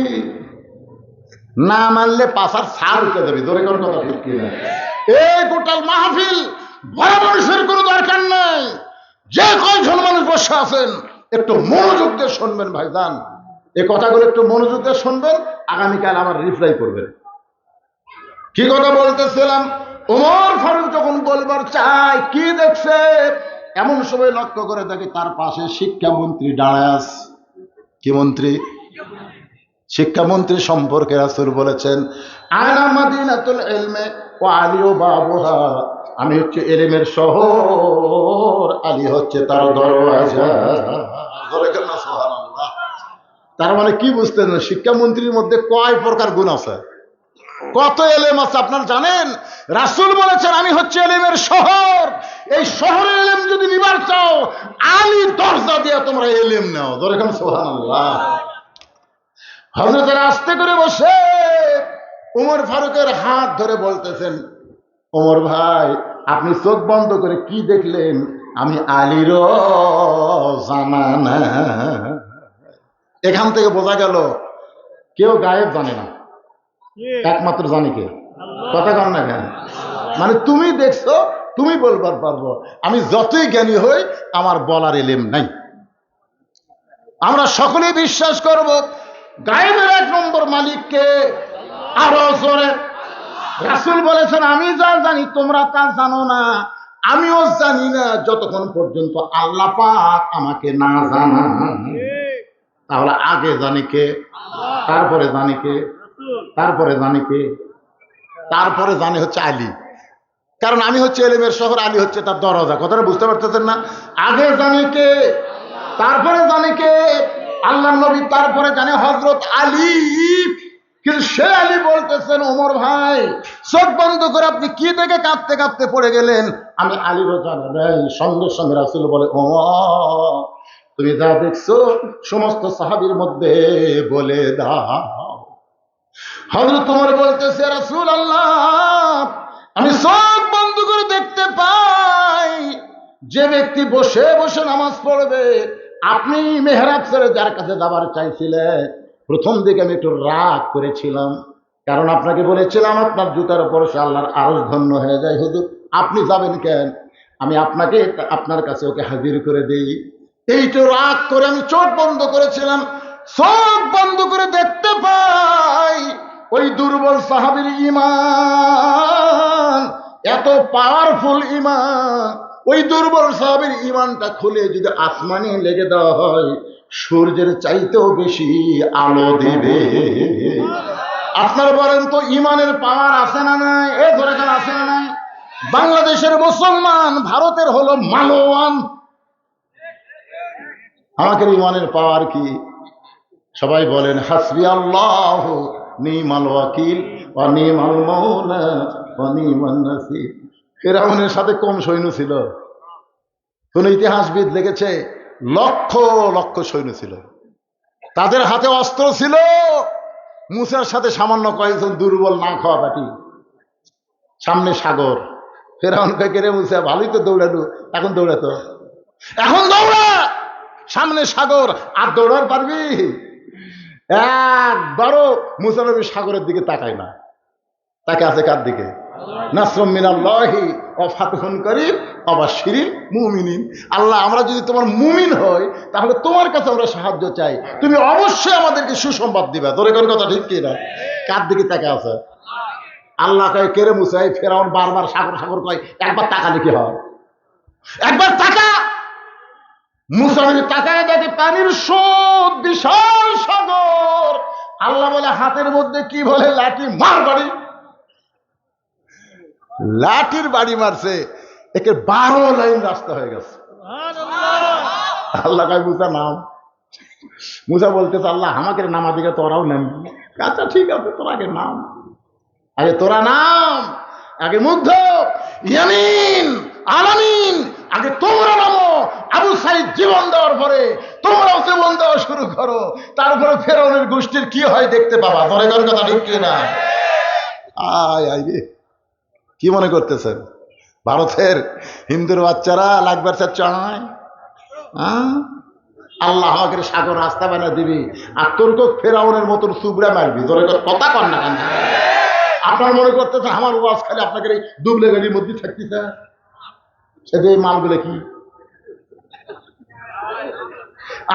না মানলে পাশার ছাড় উঠে যাবি। ধরে কোন কথা ঠিক কিনা? এই গোটাল মাহফিল বড় মানুষের কোনো দরকার নাই, যে কয়জন মানুষ বসে আছেন একটু মনোযোগ দিয়ে শুনবেন ভাইজান, এই কথাগুলো একটু মনোযোগ দিয়ে শুনবেন, আগামীকাল আমার রিপ্লাই করবেন। কি কথা বলতেছিলাম? ওমর ফারুক যখন বলবার চাই কি দেখছে, এমন সময় লক্ষ্য করে দেখি তার পাশে শিক্ষামন্ত্রী দাঁড়ায় আছে। কি মন্ত্রী? শিক্ষামন্ত্রী সম্পর্কে রাসূল বলেছেন আনা মাদিনাতুল ইলমে ওয়া আলিউ বাবুহা, আমি হচ্ছে ইলমের শহর, আলী হচ্ছে তার দরওয়াজা। সুবহানাল্লাহ। তার মানে কি বুঝতেন? শিক্ষামন্ত্রীর মধ্যে কয় প্রকার গুণ আছে, কত এলেম আছে আপনার জানেন? রাসূল বলেছেন আমি হচ্ছে এলেমের শহর, এই শহরের এলেম যদি নিবার চাও আলী দরজা দিয়ে তোমরা এলেম নাও। ধরে কেন? সুবহানাল্লাহ। হযরত আস্তে করে বসে ওমর ফারুকের হাত ধরে বলতেছেন, ওমর ভাই আপনি চোখ বন্ধ করে কি দেখলেন? আমি আলীর জামানা। এখান থেকে বোঝা গেল কেউ গায়েব জানে না, একমাত্র জানি কে? কথা কন না কেন? মানে তুমি দেখছো, তুমি বলবার পারবো, আমি যতই জ্ঞানী হই আমার বলার এলেম নাই। আমরা সকলেই বিশ্বাস করব গায়েবের 1 নম্বর মালিককে। আরো জোরে। রাসূল বলেছেন আমি যা জানি তোমরা তা জানো না, আমিও জানি না যতক্ষণ পর্যন্ত আল্লাহ পাক আমাকে না জানান। তাহলে আগে জানি কে, তারপরে জানি কে, তারপরে জানি কে, তারপরে জানি হচ্ছে আলী। কারণ আমি হচ্ছে এলেমের শহর, আলী হচ্ছে তার দরজা। কথাটা বুঝতে পারতেছেন না? আগে জানি কে, তারপরে জানি কে আল্লাহ নবী, তারপরে জানে হযরত আলী। কিন্তু সে আলী বলতেছেন ওমর ভাই চোখ বন্ধ করে আপনি কি দেখে কাঁদতে কাঁদতে পড়ে গেলেন? আমি আলীরও জানি নাই। সঙ্গে সঙ্গে রাসূল বলে ওমর তুমি যা দেখছো সমস্ত সাহাবীর মধ্যে বলে দাও। হযরত ওমর বলতেছে রাসূলুল্লাহ আমি চোখ বন্ধ করে দেখতে পাই যে ব্যক্তি বসে বসে নামাজ পড়বে, আপনি মেহরাব ছেড়ে যার কাছে যাবার চাইছিলেন, প্রথম দিকে আমি একটু রাগ করেছিলাম, কারণ আপনাকে বলেছিলাম আপনার জুতার উপর সে আল্লাহর আরশ ধন্য হয়ে যায়। হুজুর আপনি যাবেন কেন? আমি আপনাকে আপনার কাছে ওকে হাজির করে দেই। এইটা রাগ করে আমি চোখ বন্ধ করেছিলাম। চোখ বন্ধ করে দেখতে পাই ওই দুর্বল সাহাবীর ঈমান এত পাওয়ারফুল ঈমান, ওই দুর্বল সাহাবীর ঈমানটা খুলে যদি আসমানে লেগে দেওয়া হয় সূর্যের চাইতেও বেশি আলো দেবে। আপনারা বলেন তো ঈমানের পাওয়ার আছে না নাই? এ ধরে কেন আছে না নাই? বাংলাদেশের মুসলমান ভারতের হলো মালোয়ান, আমাদের ঈমানের পাওয়ার কি? সবাই বলেন হাসবি আল্লাহ নিমাল ওয়াকিল ওয়া নিমাল মাওলা ওয়া নিমান নাসির। ফিরআউনের সাথে কম সৈন্য ছিল? কোন ইতিহাসবিদ লিখেছে লক্ষ লক্ষ সৈন্য ছিল, তাদের হাতে অস্ত্র ছিল। মুসার সাথে সামান্য কয়েকজন দুর্বল না খাওয়া পাটি, সামনে সাগর। ফিরআউন কয় রে মুসা ভালোই তো দৌড়ালো, এখন দৌড়াতো, এখন দৌড়া, সামনে সাগর, আর দৌড়ার পারবি? একবারও মুসা নবী সাগরের দিকে তাকায় না। তাকে আছে কার দিকে? নাসরুম মিনাল্লাহি ওয়া ফাতহুন করিব ওয়া বাশশিরিল মুমিনিন। আল্লাহ, আমরা যদি তোমার মুমিন হই তাহলে তোমার কাছে আমরা সাহায্য চাই, তুমি অবশ্যই আমাদেরকে সুসংবাদ দিবা। তোর কোন কথা ঠিক কি না? কার দিকে তাকায় আছে? আল্লাহ কয়, কেরে মুসা, এই ফেরাউন বারবার সাগর সাগর কয়, একবার তাকালে কি হয়? একবার তাকা। মুসা নবী তাকায় দেখে পানির স্রোত, বিশাল সাগর। আল্লাহ বলে, হাতের মধ্যে কি বলে? লাঠি, মার বাড়ি। লাঠির বাড়ি মারছে, একে 12 লাইন রাস্তা হয়ে গেছে। আল্লাহ কয়, মুসা নাম। মুসা বলতেছে, আল্লাহ আমাকে নামা দিকে তোরাও নাম। আচ্ছা ঠিক আছে, তোরা আগে নাম। আগে তোরা নাম, আগে মুগ্ধ, ইয়ামিন, আলামিন, আগে তোমরা নামো। আবু সাইদ জীবন দেওয়ার পরে তোমরাও জীবন দেওয়া শুরু করো, তারপরে ফেরাউনের গোষ্ঠীর কি হয় দেখতে পাবা। তোর কথা ঠিক না? আয় আয় রে, কি মনে করতেছেন ভারতের হিন্দুর বাচ্চারা লাগবার চায়? আল্লাহ আমাকে সাগর রাস্তা বানিয়ে দিবি, আর তোর তো ফেরাউনের মতন সুবড়া মারবি। তোর কথা কর না কেন? আপনার মনে করতেছে আমার ওয়াজ খালি আপনাকে এই দুবলে গলির মধ্যে থাকতেছে? সেটা এই মালগুলো কি?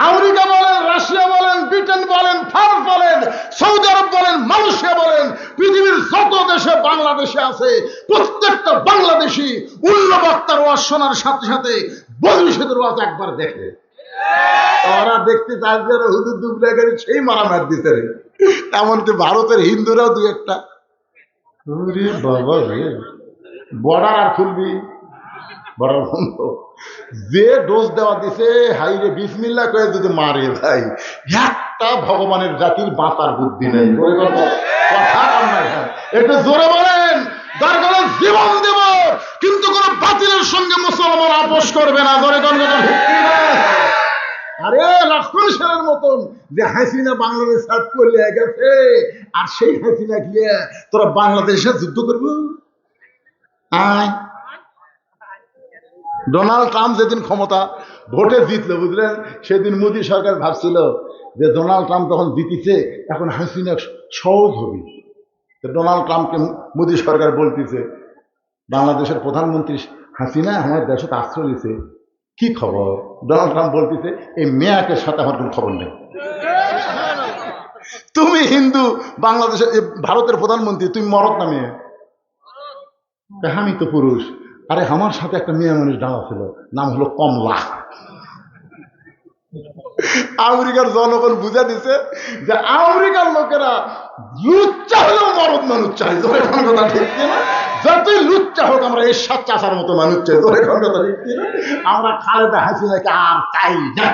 আমেরিকা বলেন, রাশিয়া বলেন, ব্রিটেন বলেন, ফ্রান্স বলেন, সৌদি আরব বলেন, মালয়েশিয়া বলেন, পৃথিবীর যত দেশে বাংলাদেশে আছে, প্রত্যেকটা বাংলাদেশি উল্ল বক্তার ওয়াজ শোনার সাথে সাথে বৈদেশিদের ওয়াজ একবার দেখে। ওরা দেখতে চায় যে হুজুর দুবলে গেলে সেই মারামার দিতে রে। এমনকি ভারতের হিন্দুরাও দু একটা। বাবা রে, বর্ডার আর খুলবি? বর্ডার বন্ধ। যে ডোজ দেওয়া দিছে, হাইরে বিসমিল্লাহ করে যদি মারে ভাই, একটা ভগবানের জাতির বাঁচার বুদ্ধি নেই। কথা একটু জোরে বলেন, দরকার জীবন দেব কিন্তু কোন বাতিলের সঙ্গে মুসলমান আপোষ করবে না। জোরে কোন কথা ঠিক না? আরে লক্ষ্মণ সেনের মতন যে হাসিনা বাংলাদেশ সার্চ করলে গেছে, আর সেই হাসিনা গিয়ে তোরা বাংলাদেশে যুদ্ধ করবো? ডোনাল্ড ট্রাম্প যেদিন ক্ষমতা ভোটে জিতলো, বুঝলেন, সেদিন মোদী সরকার ভাবছিল যে ডোনাল্ড ট্রাম্প তখন জিতেছে, এখন হাসিনা সহজ হবে। ডোনাল্ড ট্রাম্পকে মোদী সরকার বলতেছে, বাংলাদেশের প্রধানমন্ত্রী হাসিনা আমার দেশে আশ্রয় দিয়েছে, কি খবর? ডোনাল্ড ট্রাম্প বলতেছে, এই মেয়াকের সাথে আমার কোনো খবর নেই। তুমি হিন্দু, বাংলাদেশের ভারতের প্রধানমন্ত্রী, তুমি মরদ না মেয়ে? আমি তো পুরুষ। আরে আমার সাথে একটা মেয়ে মানুষ ডালা ছিল, নাম হলো কমলা। আমেরিকার জনগণ বুঝা দিছে যে আমেরিকার লোকেরা লুচ্চা হলেও মরদ মানুষ চাই। কথা ঠিক না? যতই লুচ্চা হোক আমরা এর সাত চাষার মতো মানুষ চাই। কথা ঠিক না? আমরা খালেদা হাসিনাকে আর চাই না।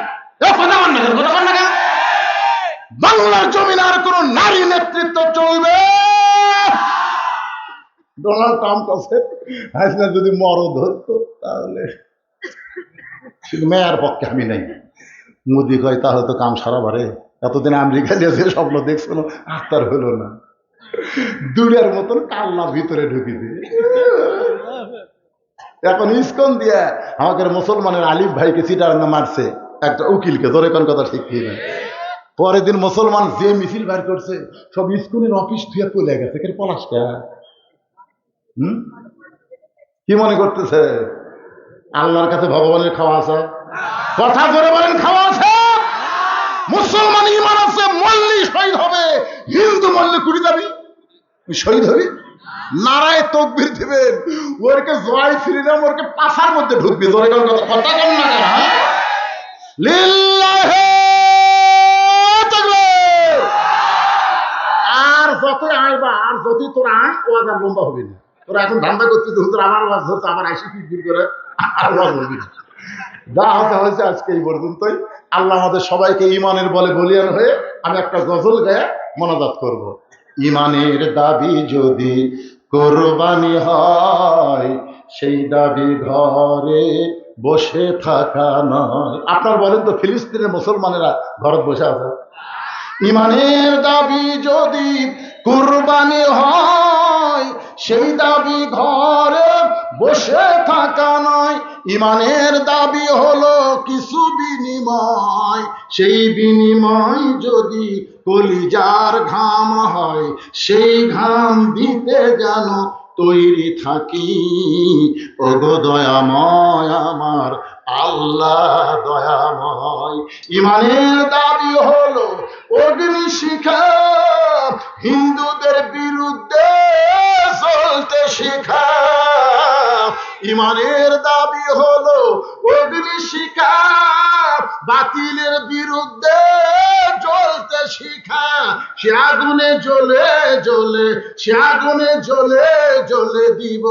বাংলার জমিন আর কোন নারী নেতৃত্ব চলবে? ডোনাল্ড ট্রাম্প কাছে হাসিনা যদি মরদ হতো তাহলে শুধু মেয়ার পক্ষে আমি নাই। মোদি কয়, তাহলে তো কাম সারা বারে। এতদিন আমেরিকা নিয়ে যে স্বপ্ন দেখছিল আর তার হলো না। দুনিয়ার মতন কাল্লা ভিতরে ঢুকি দিয়ে এখন ইস্কন দিয়ে আমাদের মুসলমানের আলিফ ভাইকে চিটারাঙ্গা মারছে একটা উকিলকে। ধরে কোন কথা ঠিক কি না? পরের দিন মুসলমান যে মিছিল বের করছে সব ইস্কনের অফিস ধুয়ে চলে গেছে। পলাশটা কি মনে করতেছে? আল্লাহর কাছে ভগবানের খাওয়া আছে? কথা জোরে বলেন, খাওয়া আছে? মুসলমান ইমান আছে, মল্লি শহীদ হবে। হিন্দু মল্লি কুড়ি যাবি, শহীদ হবি, নারায় তকবীর দিবেন, ওরকে জয় শ্রীরাম, ওরকে পাশার মধ্যে ঢুকবি। জোরে কোন কথা, কথা কম না কেন? লিল্লাহি তাকবীর। আর যতই আইবা, আর যতই তোরা আয়, ও আবার লম্বা হবে না। তোরা এখন ধান্দা করছিস, হুজুর আমার ওয়াজ ধরছে, আবার আইসি ফির করে আর ওয়াজ হবে না। যা হতে হয়েছে আজকে এই পর্যন্তই। আল্লাহ আমাদের সবাইকে ইমানের বলে বলিয়ান হয়ে আমি একটা গজল গায়ে মোনাজাত করব। ইমানের দাবি যদি কোরবানি হয়, সেই দাবি ঘরে বসে থাকা নয়। আপনার বলেন তো, ফিলিস্তিনের মুসলমানেরা ঘরে বসে আছে? ইমানের দাবি যদি কুরবানি হয়, সেই দাবি ঘরে বসে থাকা নয়। ইমানের দাবি হলো কিছু বিনিময় বিনিময়, সেই বিনিময় যদি কলিজার ঘাম হয়, সেই ঘাম দিতে যেন তৈরি থাকি। ওগো দয়াময় আমার আল্লাহ দয়াময়। ইমানের দাবি হলো অগ্নিশিখা, হিন্দুদের বিরুদ্ধে চলতে শেখা। ইমানের দাবি হলো অগ্নিশিখা, বাতিলের বিরুদ্ধে জ্বলতে শিখা। সে আগুনে জ্বলে জ্বলে, সে আগুনে জ্বলে জ্বলে দিব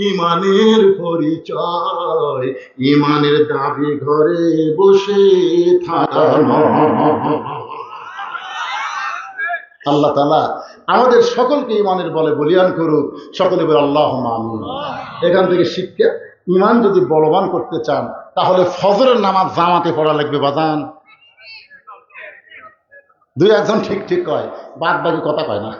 ইমানের পরিচয়। ইমানের দাবি ঘরে বসে থাকা নয়। আল্লাহ তাআলা আমাদের সকলকে ইমানের বলে বলিয়ান করুক। সকলে বলে আল্লাহুম্মা আমিন। এখান থেকে শিক্ষা, ইমান যদি বলবান করতে চান তাহলে ফজরের নামাজ জামাতে পড়া লাগবে বাজান। দুই একজন ঠিক ঠিক কয়, বাদ বাকি কথা কয় না।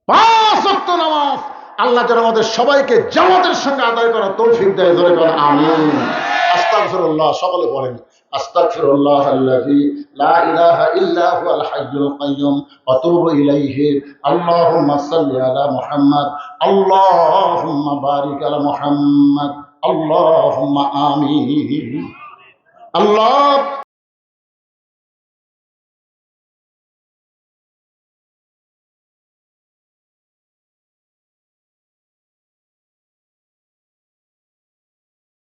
5 ওয়াক্ত নামাজ আল্লাহ যেন আমাদের সবাইকে জামাতের সঙ্গে আদায় করার তৌফিক দেয়। ধরে বলেন আমিন। আস্তাগফিরুল্লাহ, সকলে বলেন আস্তাগফিরুল্লাহ আল্লাযী লা ইলাহা ইল্লা হুয়াল হাইয়ুল কাইয়্যুম ওয়া আতুবু ইলাইহি। আল্লাহুম্মা সাল্লি আলা মুহাম্মাদ, আল্লাহুম্মা বারিক আলা মুহাম্মাদ, আল্লাহুম্মা আমিন। আল্লাহ